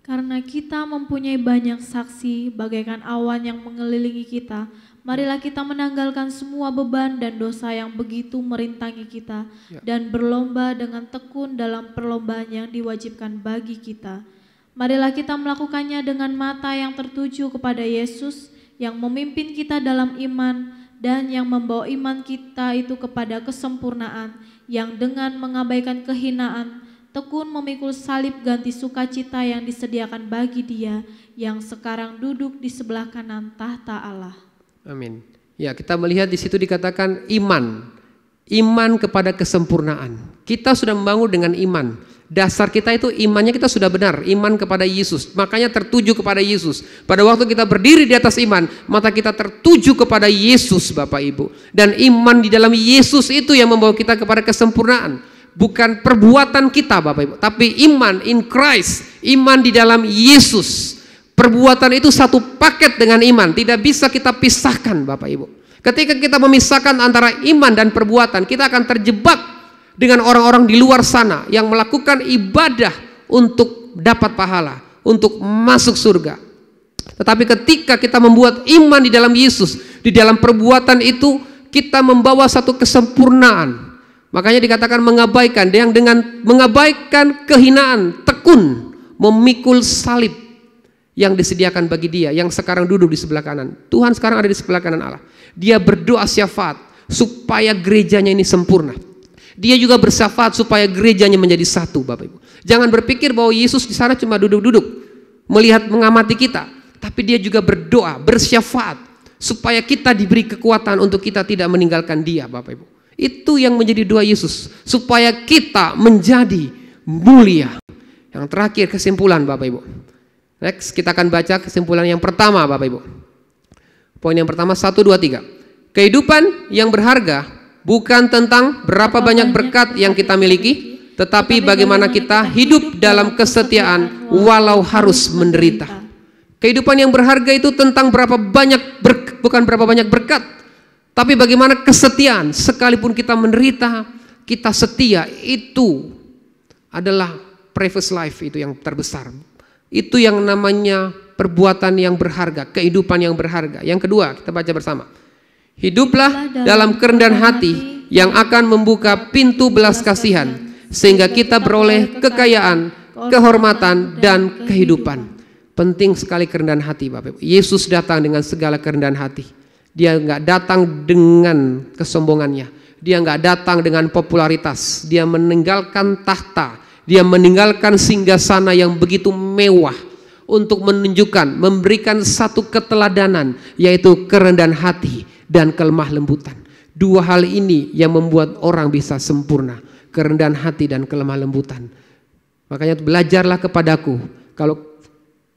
Karena kita mempunyai banyak saksi bagaikan awan yang mengelilingi kita, marilah kita menanggalkan semua beban dan dosa yang begitu merintangi kita, dan berlomba dengan tekun dalam perlombaan yang diwajibkan bagi kita. Marilah kita melakukannya dengan mata yang tertuju kepada Yesus yang memimpin kita dalam iman dan yang membawa iman kita itu kepada kesempurnaan, yang dengan mengabaikan kehinaan tekun memikul salib ganti sukacita yang disediakan bagi Dia yang sekarang duduk di sebelah kanan tahta Allah. Amin. Ya, kita melihat di situ dikatakan iman kepada kesempurnaan. Kita sudah membangun dengan iman. Dasar kita itu imannya kita sudah benar, iman kepada Yesus. Makanya tertuju kepada Yesus. Pada waktu kita berdiri di atas iman, mata kita tertuju kepada Yesus Bapak Ibu. Dan iman di dalam Yesus itu yang membawa kita kepada kesempurnaan. Bukan perbuatan kita Bapak Ibu, tapi iman in Christ, iman di dalam Yesus. Perbuatan itu satu paket dengan iman, tidak bisa kita pisahkan Bapak Ibu. Ketika kita memisahkan antara iman dan perbuatan, kita akan terjebak dengan orang-orang di luar sana yang melakukan ibadah untuk dapat pahala, untuk masuk surga. Tetapi ketika kita membuat iman di dalam Yesus, di dalam perbuatan itu kita membawa satu kesempurnaan. Makanya dikatakan mengabaikan, yang dengan mengabaikan kehinaan, tekun memikul salib yang disediakan bagi Dia yang sekarang duduk di sebelah kanan. Tuhan sekarang ada di sebelah kanan Allah. Dia berdoa syafaat supaya gerejanya ini sempurna. Dia juga bersyafaat supaya gerejanya menjadi satu Bapak Ibu. Jangan berpikir bahwa Yesus di sana cuma duduk-duduk melihat mengamati kita, tapi Dia juga berdoa, bersyafaat supaya kita diberi kekuatan untuk kita tidak meninggalkan Dia Bapak Ibu. Itu yang menjadi doa Yesus, supaya kita menjadi mulia. Yang terakhir kesimpulan Bapak Ibu. Next kita akan baca kesimpulan yang pertama Bapak Ibu. Poin yang pertama 1, 2, 3. Kehidupan yang berharga bukan tentang berapa banyak berkat yang kita miliki, tetapi bagaimana kita hidup dalam kesetiaan walau harus menderita. Kehidupan yang berharga itu tentang bukan berapa banyak berkat, tapi bagaimana kesetiaan. Sekalipun kita menderita, kita setia. Itu adalah precious life, itu yang terbesar. Itu yang namanya perbuatan yang berharga, kehidupan yang berharga. Yang kedua, kita baca bersama. Hiduplah dalam kerendahan hati yang akan membuka pintu belas kasihan, sehingga kita beroleh kekayaan, kehormatan, dan kehidupan. Penting sekali kerendahan hati Bapak Ibu. Yesus datang dengan segala kerendahan hati. Dia nggak datang dengan kesombongannya. Dia nggak datang dengan popularitas. Dia meninggalkan tahta. Dia meninggalkan singgasana yang begitu mewah untuk menunjukkan, memberikan satu keteladanan, yaitu kerendahan hati dan kelemah lembutan. Dua hal ini yang membuat orang bisa sempurna, kerendahan hati dan kelemah lembutan. Makanya belajarlah kepadaku. Kalau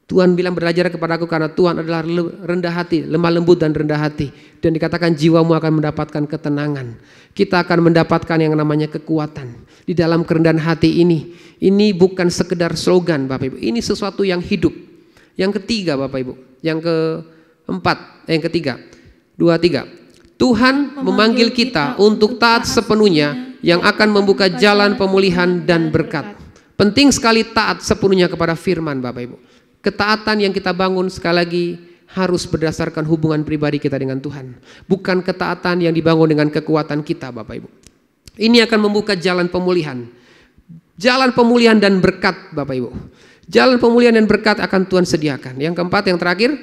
Tuhan bilang belajar kepada aku karena Tuhan adalah rendah hati, lemah lembut dan rendah hati. Dan dikatakan jiwamu akan mendapatkan ketenangan. Kita akan mendapatkan yang namanya kekuatan. Di dalam kerendahan hati ini bukan sekedar slogan Bapak Ibu. Ini sesuatu yang hidup. Yang ketiga Bapak Ibu. Yang ketiga. 2, 3. Tuhan memanggil kita untuk taat sepenuhnya yang akan membuka jalan pemulihan dan berkat. Penting sekali taat sepenuhnya kepada firman Bapak Ibu. Ketaatan yang kita bangun sekali lagi harus berdasarkan hubungan pribadi kita dengan Tuhan. Bukan ketaatan yang dibangun dengan kekuatan kita Bapak Ibu. Ini akan membuka jalan pemulihan. Jalan pemulihan dan berkat Bapak Ibu. Jalan pemulihan dan berkat akan Tuhan sediakan. Yang keempat, yang terakhir,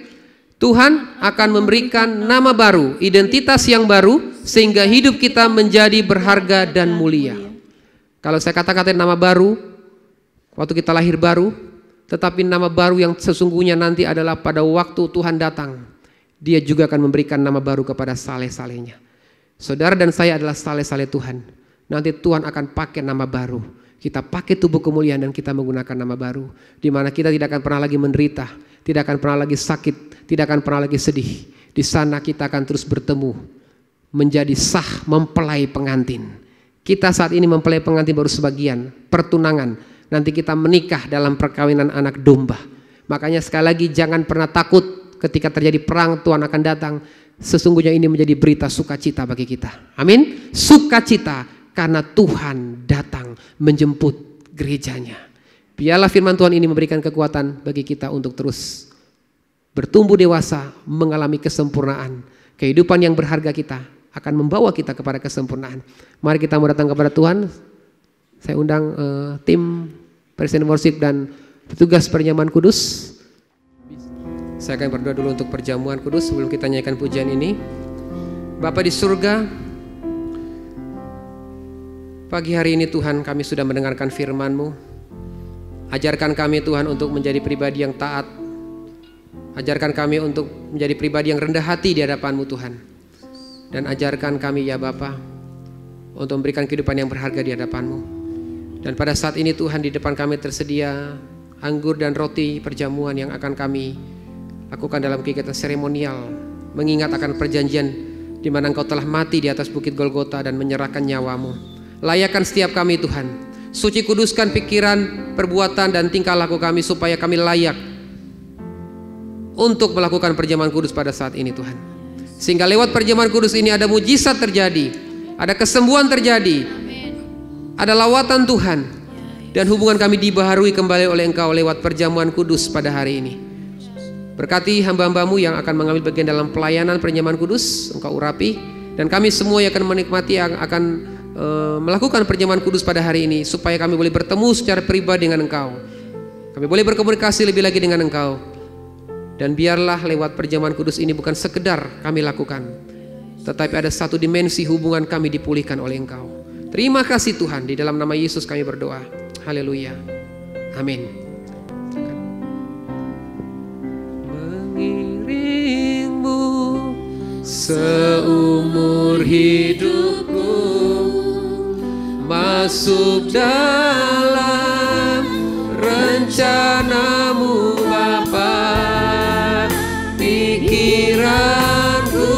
Tuhan akan memberikan nama baru, identitas yang baru, sehingga hidup kita menjadi berharga dan mulia. Kalau saya kata-katain nama baru, waktu kita lahir baru, tetapi nama baru yang sesungguhnya nanti adalah pada waktu Tuhan datang. Dia juga akan memberikan nama baru kepada saleh-salehnya. Saudara dan saya adalah saleh-saleh Tuhan. Nanti Tuhan akan pakai nama baru. Kita pakai tubuh kemuliaan dan kita menggunakan nama baru. Di mana kita tidak akan pernah lagi menderita, tidak akan pernah lagi sakit, tidak akan pernah lagi sedih. Di sana kita akan terus bertemu, menjadi sah mempelai pengantin. Kita saat ini mempelai pengantin baru sebagian, pertunangan. Nanti kita menikah dalam perkawinan anak domba. Makanya sekali lagi jangan pernah takut ketika terjadi perang, Tuhan akan datang. Sesungguhnya ini menjadi berita sukacita bagi kita. Amin. Sukacita karena Tuhan datang menjemput gerejanya. Biarlah firman Tuhan ini memberikan kekuatan bagi kita untuk terus bertumbuh dewasa, mengalami kesempurnaan. Kehidupan yang berharga kita akan membawa kita kepada kesempurnaan. Mari kita mau datang kepada Tuhan. Saya undang tim Presiden Worship dan petugas perjamuan kudus. Saya akan berdoa dulu untuk perjamuan kudus sebelum kita nyanyikan pujian ini. Bapa di surga, pagi hari ini Tuhan kami sudah mendengarkan firman-Mu. Ajarkan kami Tuhan untuk menjadi pribadi yang taat. Ajarkan kami untuk menjadi pribadi yang rendah hati di hadapan-Mu Tuhan. Dan ajarkan kami ya Bapa untuk memberikan kehidupan yang berharga di hadapan-Mu. Dan pada saat ini Tuhan di depan kami tersedia anggur dan roti perjamuan yang akan kami lakukan dalam kegiatan seremonial. Mengingat akan perjanjian di mana Engkau telah mati di atas bukit Golgota dan menyerahkan nyawa-Mu. Layakan setiap kami Tuhan. Suci kuduskan pikiran, perbuatan dan tingkah laku kami supaya kami layak untuk melakukan perjamuan kudus pada saat ini Tuhan. Sehingga lewat perjamuan kudus ini ada mujizat terjadi, ada kesembuhan terjadi, ada lawatan Tuhan, dan hubungan kami dibaharui kembali oleh Engkau lewat perjamuan kudus pada hari ini. Berkati hamba-hambamu yang akan mengambil bagian dalam pelayanan perjamuan kudus, Engkau urapi, dan kami semua yang akan menikmati, yang akan melakukan perjamuan kudus pada hari ini, supaya kami boleh bertemu secara pribadi dengan Engkau. Kami boleh berkomunikasi lebih lagi dengan Engkau. Dan biarlah lewat perjamuan kudus ini bukan sekedar kami lakukan, tetapi ada satu dimensi hubungan kami dipulihkan oleh Engkau. Terima kasih Tuhan, di dalam nama Yesus kami berdoa. Haleluya. Amin. Mengiringmu seumur hidupku, masuk dalam rencanamu Bapa. Pikiranku,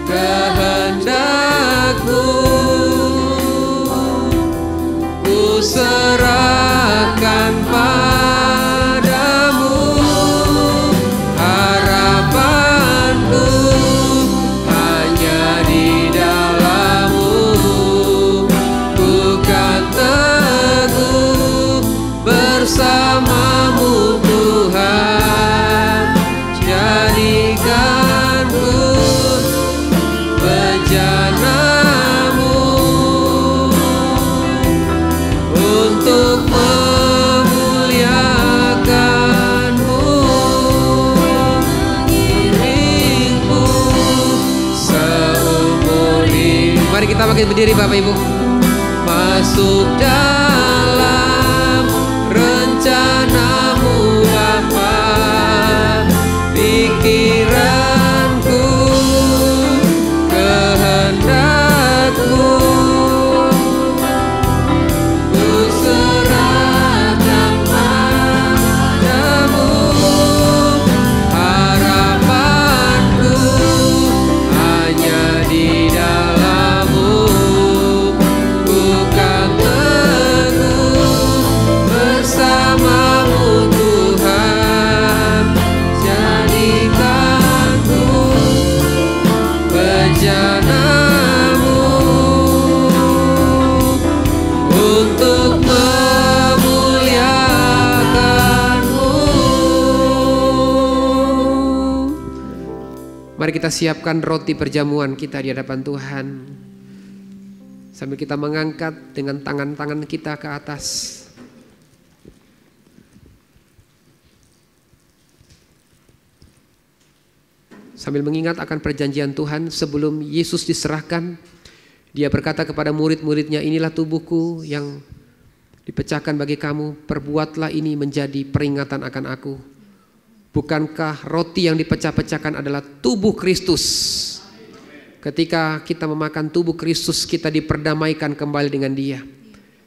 kehendakku serahkan padamu. Harapanku hanya di dalam-Mu. Bukan teguh bersama-Mu Tuhan. Jadikanku bejana-Mu untuk memuliakan-Mu. Mengiringmu seumur hidup. Mari kita bangkit berdiri Bapak Ibu. Masuk dalam rencana-Mu Bapa. Pikiranku, kehendakku ku serahkan padamu. untuk memuliakan-Mu. Mari kita siapkan roti perjamuan kita di hadapan Tuhan. Sambil kita mengangkat dengan tangan-tangan kita ke atas. Sambil mengingat akan perjanjian Tuhan sebelum Yesus diserahkan. Dia berkata kepada murid-muridnya, inilah tubuhku yang dipecahkan bagi kamu. Perbuatlah ini menjadi peringatan akan aku. Bukankah roti yang dipecah-pecahkan adalah tubuh Kristus? Ketika kita memakan tubuh Kristus, kita diperdamaikan kembali dengan Dia.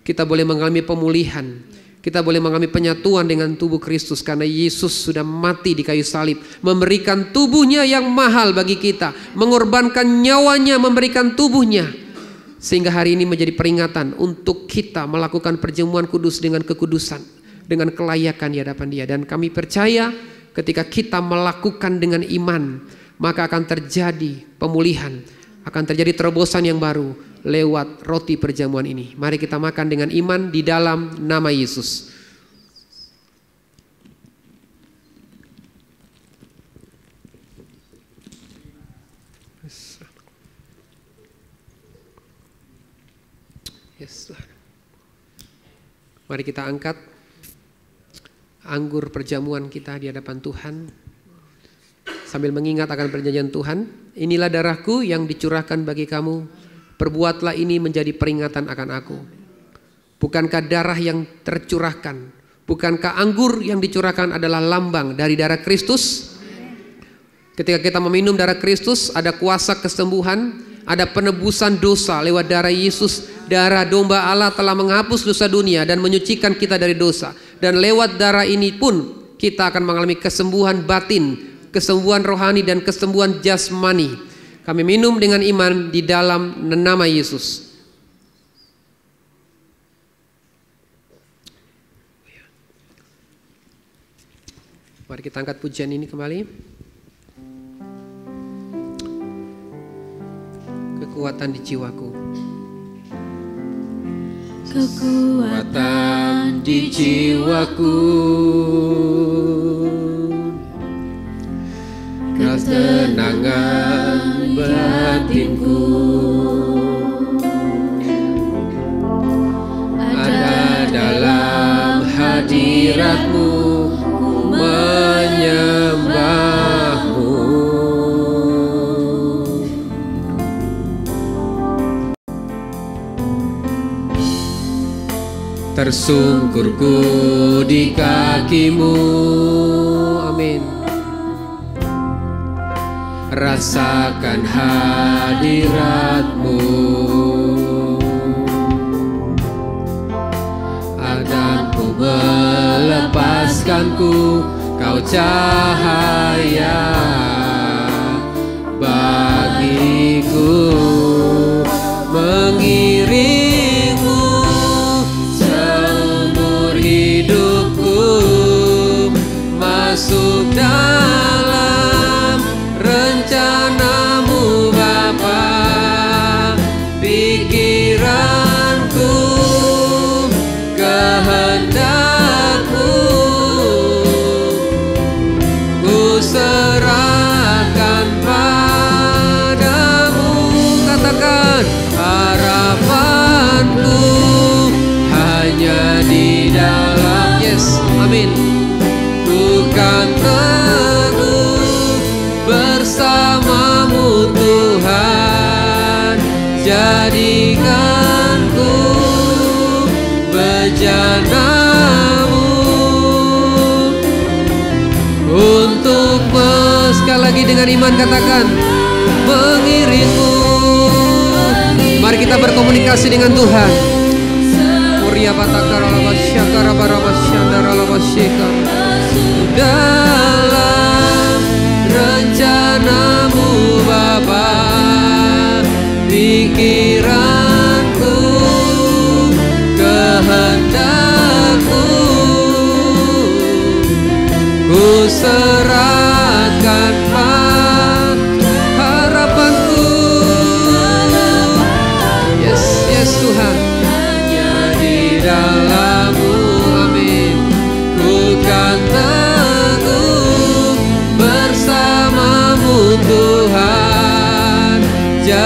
Kita boleh mengalami pemulihan. Kita boleh mengalami penyatuan dengan tubuh Kristus karena Yesus sudah mati di kayu salib, memberikan tubuhnya yang mahal bagi kita, mengorbankan nyawanya, memberikan tubuhnya, sehingga hari ini menjadi peringatan untuk kita melakukan perjamuan kudus dengan kekudusan, dengan kelayakan di hadapan Dia. Dan kami percaya ketika kita melakukan dengan iman, maka akan terjadi pemulihan, akan terjadi terobosan yang baru lewat roti perjamuan ini. Mari kita makan dengan iman di dalam nama Yesus. Yes, Tuhan. Mari kita angkat anggur perjamuan kita di hadapan Tuhan. Sambil mengingat akan perjanjian Tuhan, inilah darahku yang dicurahkan bagi kamu, perbuatlah ini menjadi peringatan akan aku. Bukankah darah yang tercurahkan, bukankah anggur yang dicurahkan adalah lambang dari darah Kristus? Ketika kita meminum darah Kristus, ada kuasa kesembuhan, ada penebusan dosa lewat darah Yesus. Darah domba Allah telah menghapus dosa dunia dan menyucikan kita dari dosa. Dan lewat darah ini pun kita akan mengalami kesembuhan batin, kesembuhan rohani dan kesembuhan jasmani. Kami minum dengan iman di dalam nama Yesus. Mari kita angkat pujian ini kembali. Kekuatan di jiwaku. Kekuatan di jiwaku, ketenangan batinku, ada dalam hadirat-Mu, ku menyembah-Mu. Tersungkurku di kaki-Mu, amin. Rasakan hadirat-Mu, adabku melepaskanku, Kau cahaya bagiku, mengiringmu seumur hidupku, masuk dalam rencana-Mu Bapa. Pikiranku, kehendak-Mu, ku serahkan padamu. Katakan, harapanku hanya di dalam, yes, amin. Ku kan teguh bersama-Mu Tuhan, jadikanku bejana-Mu untuk sekali lagi dengan iman katakan, mengiringmu. Mari kita berkomunikasi dengan Tuhan. Dalam rencana-Mu Bapa, pikiranku, kehendak-Mu, ku serahkan harapanku. Yes, yes Tuhan. Hanya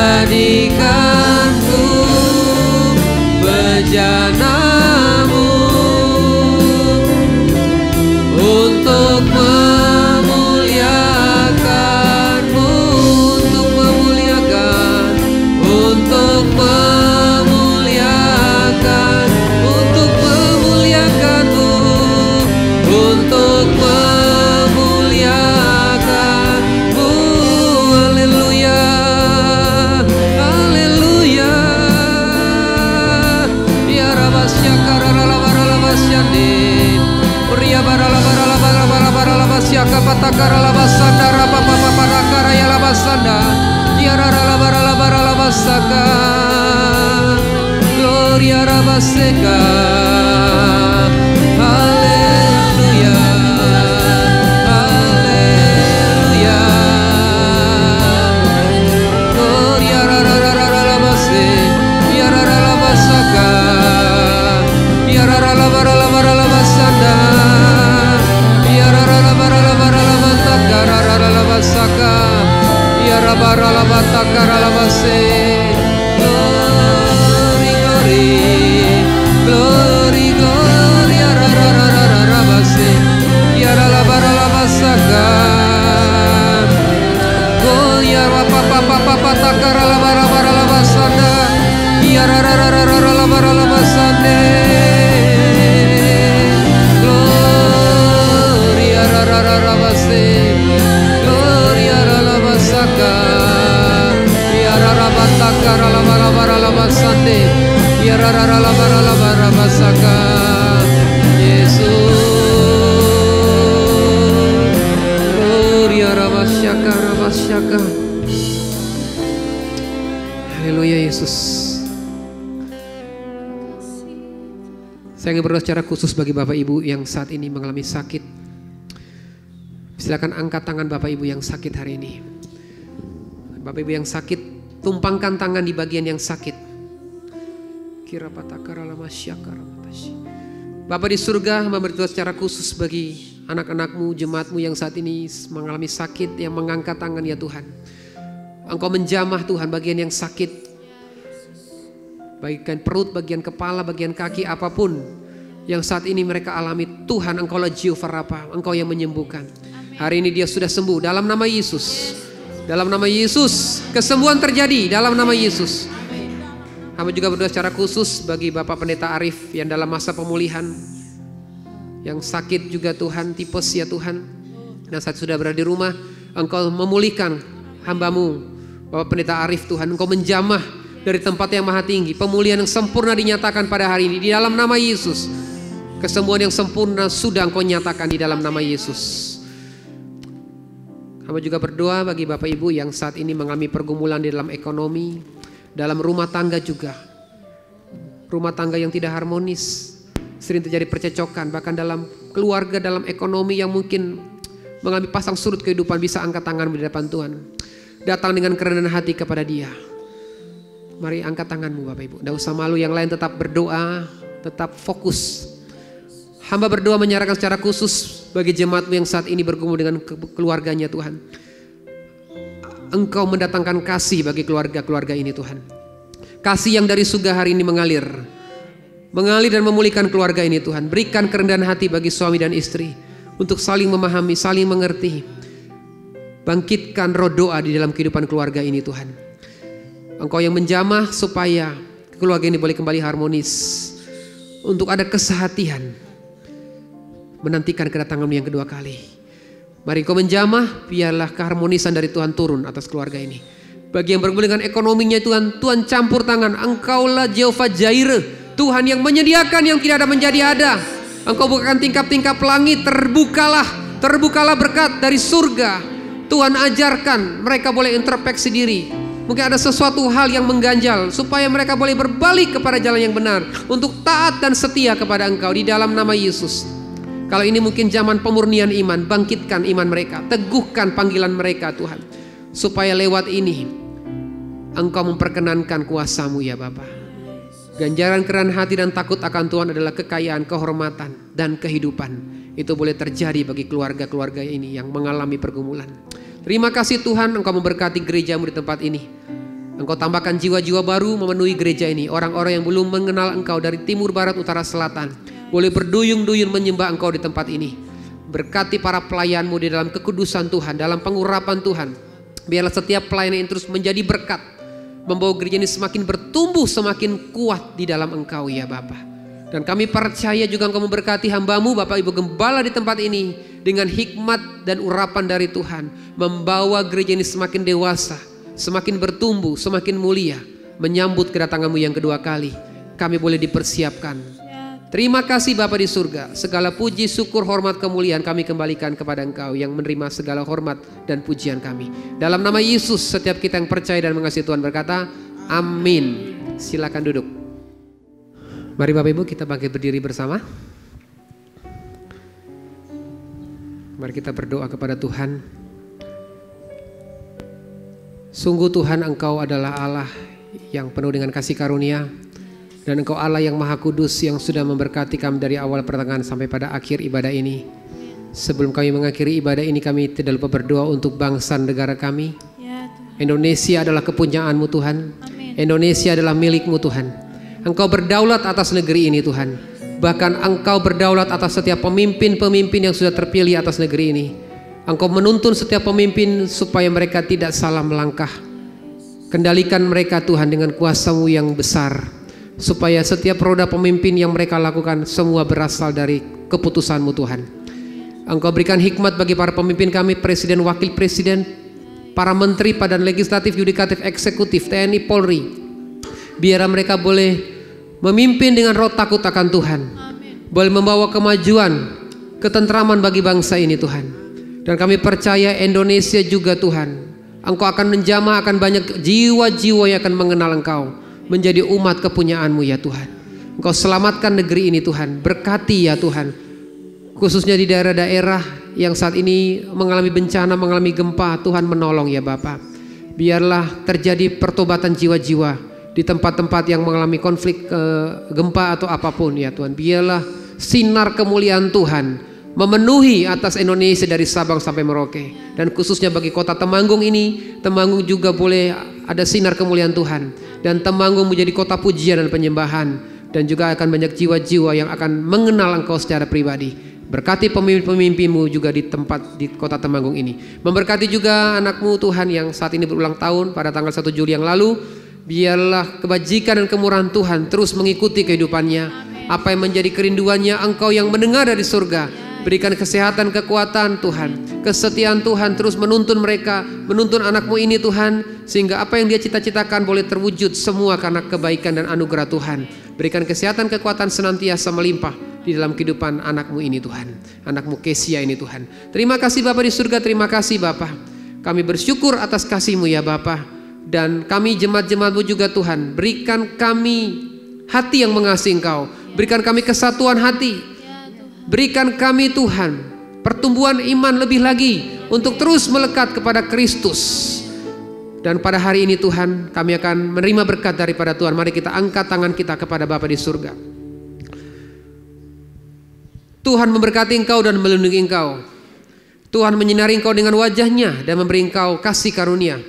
jadikanku bejanamu untuk memuliakanmu, untuk memuliakan, untuk memuliakan, untuk memuliakanmu, untuk memuliakanmu. Haleluya, haleluya. Ya rabasya karala barala basyande, uriya barala barala barala barala basya kapata karala basanda rapa papa parakara ya labasanda, ya rala barala barala basaka, gloria rabaseka. Haleluya, haleluya. Gloria rara base, ya rara basaka, ya rara barala barala basanda, ya rara barala barala bataka rara basaka, ya rara barala bataka rara base. Glory, glory, glory, glory, ya rara base, ya rara barala basaka. Oh ya papa papa papa takara la bara bara la basanda, ya rara rara rara la bara la basande. Gloria rara rara base, gloria rara basaka, ya rara batakara la bara bara la basande, ya rara rara la bara basaka. Yesus, gloria rabasyaka rabasyaka. Haleluya Yesus. Saya ingin berdoa secara khusus bagi Bapak Ibu yang saat ini mengalami sakit. Silakan angkat tangan Bapak Ibu yang sakit hari ini. Bapak Ibu yang sakit, tumpangkan tangan di bagian yang sakit. Bapak di surga, hamba berdoa secara khusus bagi anak-anakmu, jemaatmu yang saat ini mengalami sakit, yang mengangkat tangan ya Tuhan. Engkau menjamah Tuhan bagian yang sakit, bagian perut, bagian kepala, bagian kaki, apapun yang saat ini mereka alami. Tuhan, Engkaulah Jehovah Rafa, Engkau yang menyembuhkan. Hari ini dia sudah sembuh dalam nama Yesus. Dalam nama Yesus, kesembuhan terjadi dalam nama Yesus. Hamba juga berdoa secara khusus bagi Bapak Pendeta Arif yang dalam masa pemulihan, yang sakit juga Tuhan, tipes ya Tuhan. Dan saat sudah berada di rumah, Engkau memulihkan hambamu Bapak Pendeta Arif Tuhan. Engkau menjamah dari tempat yang maha tinggi. Pemulihan yang sempurna dinyatakan pada hari ini di dalam nama Yesus. Kesembuhan yang sempurna sudah Engkau nyatakan di dalam nama Yesus. Hamba juga berdoa bagi Bapak Ibu yang saat ini mengalami pergumulan di dalam ekonomi, dalam rumah tangga juga. Rumah tangga yang tidak harmonis, sering terjadi percecokan, bahkan dalam keluarga, dalam ekonomi yang mungkin mengalami pasang surut kehidupan. Bisa angkat tangan di depan Tuhan. Datang dengan kerendahan hati kepada Dia. Mari angkat tanganmu Bapak Ibu. Tidak usah malu, yang lain tetap berdoa, tetap fokus. Hamba berdoa menyerahkan secara khusus bagi jemaatmu yang saat ini bergumul dengan keluarganya Tuhan. Engkau mendatangkan kasih bagi keluarga-keluarga ini Tuhan. Kasih yang dari surga hari ini mengalir dan memulihkan keluarga ini Tuhan. Berikan kerendahan hati bagi suami dan istri untuk saling memahami, saling mengerti. Bangkitkan roh doa di dalam kehidupan keluarga ini Tuhan. Engkau yang menjamah supaya keluarga ini boleh kembali harmonis. Untuk ada kesehatian, menantikan kedatanganmu yang kedua kali. Mari Engkau menjamah, biarlah keharmonisan dari Tuhan turun atas keluarga ini. Bagi yang bergumul dengan ekonominya Tuhan, Tuhan campur tangan. Engkaulah Jehovah Jireh, Tuhan yang menyediakan yang tidak ada menjadi ada. Engkau bukakan tingkap-tingkap langit, terbukalah berkat dari surga. Tuhan ajarkan mereka boleh introspeksi diri. Mungkin ada sesuatu hal yang mengganjal, supaya mereka boleh berbalik kepada jalan yang benar, untuk taat dan setia kepada Engkau di dalam nama Yesus. Kalau ini mungkin zaman pemurnian iman, bangkitkan iman mereka, teguhkan panggilan mereka Tuhan, supaya lewat ini Engkau memperkenankan kuasa-Mu ya Bapa. Ganjaran kerendahan hati dan takut akan Tuhan adalah kekayaan, kehormatan, dan kehidupan. Itu boleh terjadi bagi keluarga-keluarga ini yang mengalami pergumulan. Terima kasih Tuhan, Engkau memberkati gereja-Mu di tempat ini. Engkau tambahkan jiwa-jiwa baru memenuhi gereja ini. Orang-orang yang belum mengenal Engkau dari timur, barat, utara, selatan boleh berduyun-duyun menyembah Engkau di tempat ini. Berkati para pelayan-Mu di dalam kekudusan Tuhan, dalam pengurapan Tuhan. Biarlah setiap pelayan ini terus menjadi berkat, membawa gereja ini semakin bertumbuh, semakin kuat di dalam Engkau ya Bapa. Dan kami percaya juga Engkau memberkati hamba-Mu Bapak Ibu Gembala di tempat ini dengan hikmat dan urapan dari Tuhan, membawa gereja ini semakin dewasa, semakin bertumbuh, semakin mulia, menyambut kedatangan-Mu yang kedua kali. Kami boleh dipersiapkan. Terima kasih Bapa di surga. Segala puji, syukur, hormat, kemuliaan kami kembalikan kepada Engkau yang menerima segala hormat dan pujian kami. Dalam nama Yesus, setiap kita yang percaya dan mengasihi Tuhan berkata, amin. Silakan duduk. Mari Bapak Ibu kita bangkit berdiri bersama. Mari kita berdoa kepada Tuhan. Sungguh Tuhan, Engkau adalah Allah yang penuh dengan kasih karunia, dan Engkau Allah yang Maha Kudus yang sudah memberkati kami dari awal pertengahan sampai pada akhir ibadah ini. Sebelum kami mengakhiri ibadah ini, kami tidak lupa berdoa untuk bangsa negara kami. Indonesia adalah kepunyaan-Mu Tuhan. Indonesia adalah milik-Mu Tuhan. Engkau berdaulat atas negeri ini Tuhan. Bahkan Engkau berdaulat atas setiap pemimpin-pemimpin yang sudah terpilih atas negeri ini. Engkau menuntun setiap pemimpin supaya mereka tidak salah melangkah. Kendalikan mereka Tuhan dengan kuasa-Mu yang besar, supaya setiap roda pemimpin yang mereka lakukan semua berasal dari keputusan-Mu Tuhan. Engkau berikan hikmat bagi para pemimpin kami, presiden, wakil presiden, para menteri, badan legislatif, yudikatif, eksekutif, TNI, Polri. Biar mereka boleh memimpin dengan roh takut akan Tuhan. Boleh membawa kemajuan, ketentraman bagi bangsa ini Tuhan. Dan kami percaya Indonesia juga Tuhan, Engkau akan menjamah, akan banyak jiwa-jiwa yang akan mengenal Engkau, menjadi umat kepunyaan-Mu ya Tuhan. Engkau selamatkan negeri ini Tuhan. Berkati ya Tuhan, khususnya di daerah-daerah yang saat ini mengalami bencana, mengalami gempa. Tuhan menolong ya Bapa. Biarlah terjadi pertobatan jiwa-jiwa di tempat-tempat yang mengalami konflik, gempa atau apapun ya Tuhan. Biarlah sinar kemuliaan Tuhan memenuhi atas Indonesia dari Sabang sampai Merauke. Dan khususnya bagi kota Temanggung ini, Temanggung juga boleh ada sinar kemuliaan Tuhan. Dan Temanggung menjadi kota pujian dan penyembahan. Dan juga akan banyak jiwa-jiwa yang akan mengenal Engkau secara pribadi. Berkati pemimpin-pemimpin-Mu juga di tempat di kota Temanggung ini. Memberkati juga anak-Mu Tuhan yang saat ini berulang tahun pada tanggal 1 Juli yang lalu. Biarlah kebajikan dan kemurahan Tuhan terus mengikuti kehidupannya. Apa yang menjadi kerinduannya, Engkau yang mendengar dari surga. Berikan kesehatan, kekuatan Tuhan, kesetiaan Tuhan terus menuntun mereka, menuntun anak-Mu ini Tuhan, sehingga apa yang dia cita-citakan boleh terwujud semua karena kebaikan dan anugerah Tuhan. Berikan kesehatan, kekuatan senantiasa melimpah di dalam kehidupan anak-Mu ini Tuhan, anak-Mu Kesia ini Tuhan. Terima kasih Bapa di surga, terima kasih Bapa. Kami bersyukur atas kasih-Mu ya Bapa. Dan kami jemaat-jemaat-Mu juga Tuhan, berikan kami hati yang mengasihi Engkau, berikan kami kesatuan hati, berikan kami Tuhan pertumbuhan iman lebih lagi untuk terus melekat kepada Kristus. Dan pada hari ini Tuhan, kami akan menerima berkat daripada Tuhan. Mari kita angkat tangan kita kepada Bapa di surga. Tuhan memberkati Engkau dan melindungi Engkau. Tuhan menyinari Engkau dengan wajah-Nya dan memberi Engkau kasih karunia.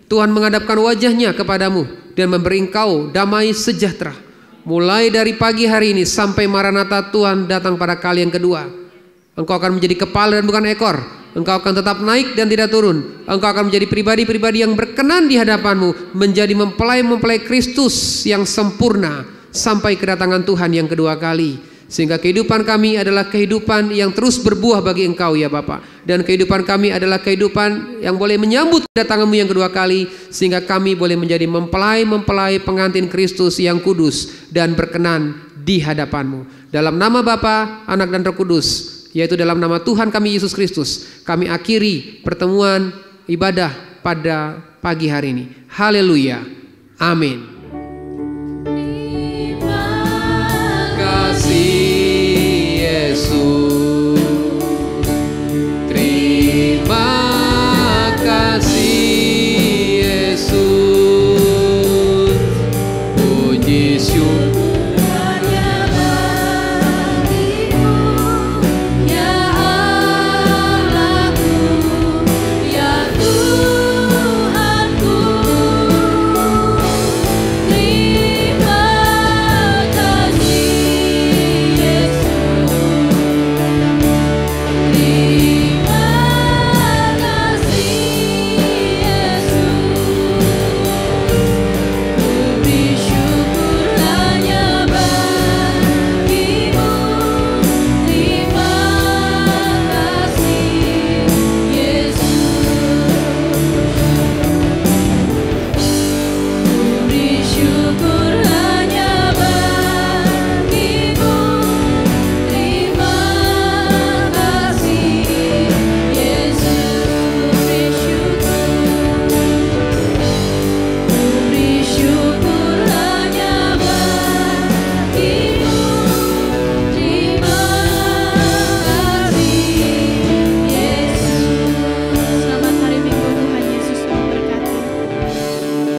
Tuhan menghadapkan wajah-Nya kepadamu dan memberi Engkau damai sejahtera. Mulai dari pagi hari ini sampai Maranatha Tuhan datang pada kali yang kedua. Engkau akan menjadi kepala dan bukan ekor. Engkau akan tetap naik dan tidak turun. Engkau akan menjadi pribadi-pribadi yang berkenan di hadapan-Mu, menjadi mempelai-mempelai Kristus yang sempurna sampai kedatangan Tuhan yang kedua kali. Sehingga kehidupan kami adalah kehidupan yang terus berbuah bagi Engkau ya Bapa. Dan kehidupan kami adalah kehidupan yang boleh menyambut kedatangan-Mu yang kedua kali. Sehingga kami boleh menjadi mempelai-mempelai pengantin Kristus yang kudus dan berkenan di hadapan-Mu. Dalam nama Bapa, Anak dan Roh Kudus, yaitu dalam nama Tuhan kami Yesus Kristus, kami akhiri pertemuan ibadah pada pagi hari ini. Haleluya. Amin.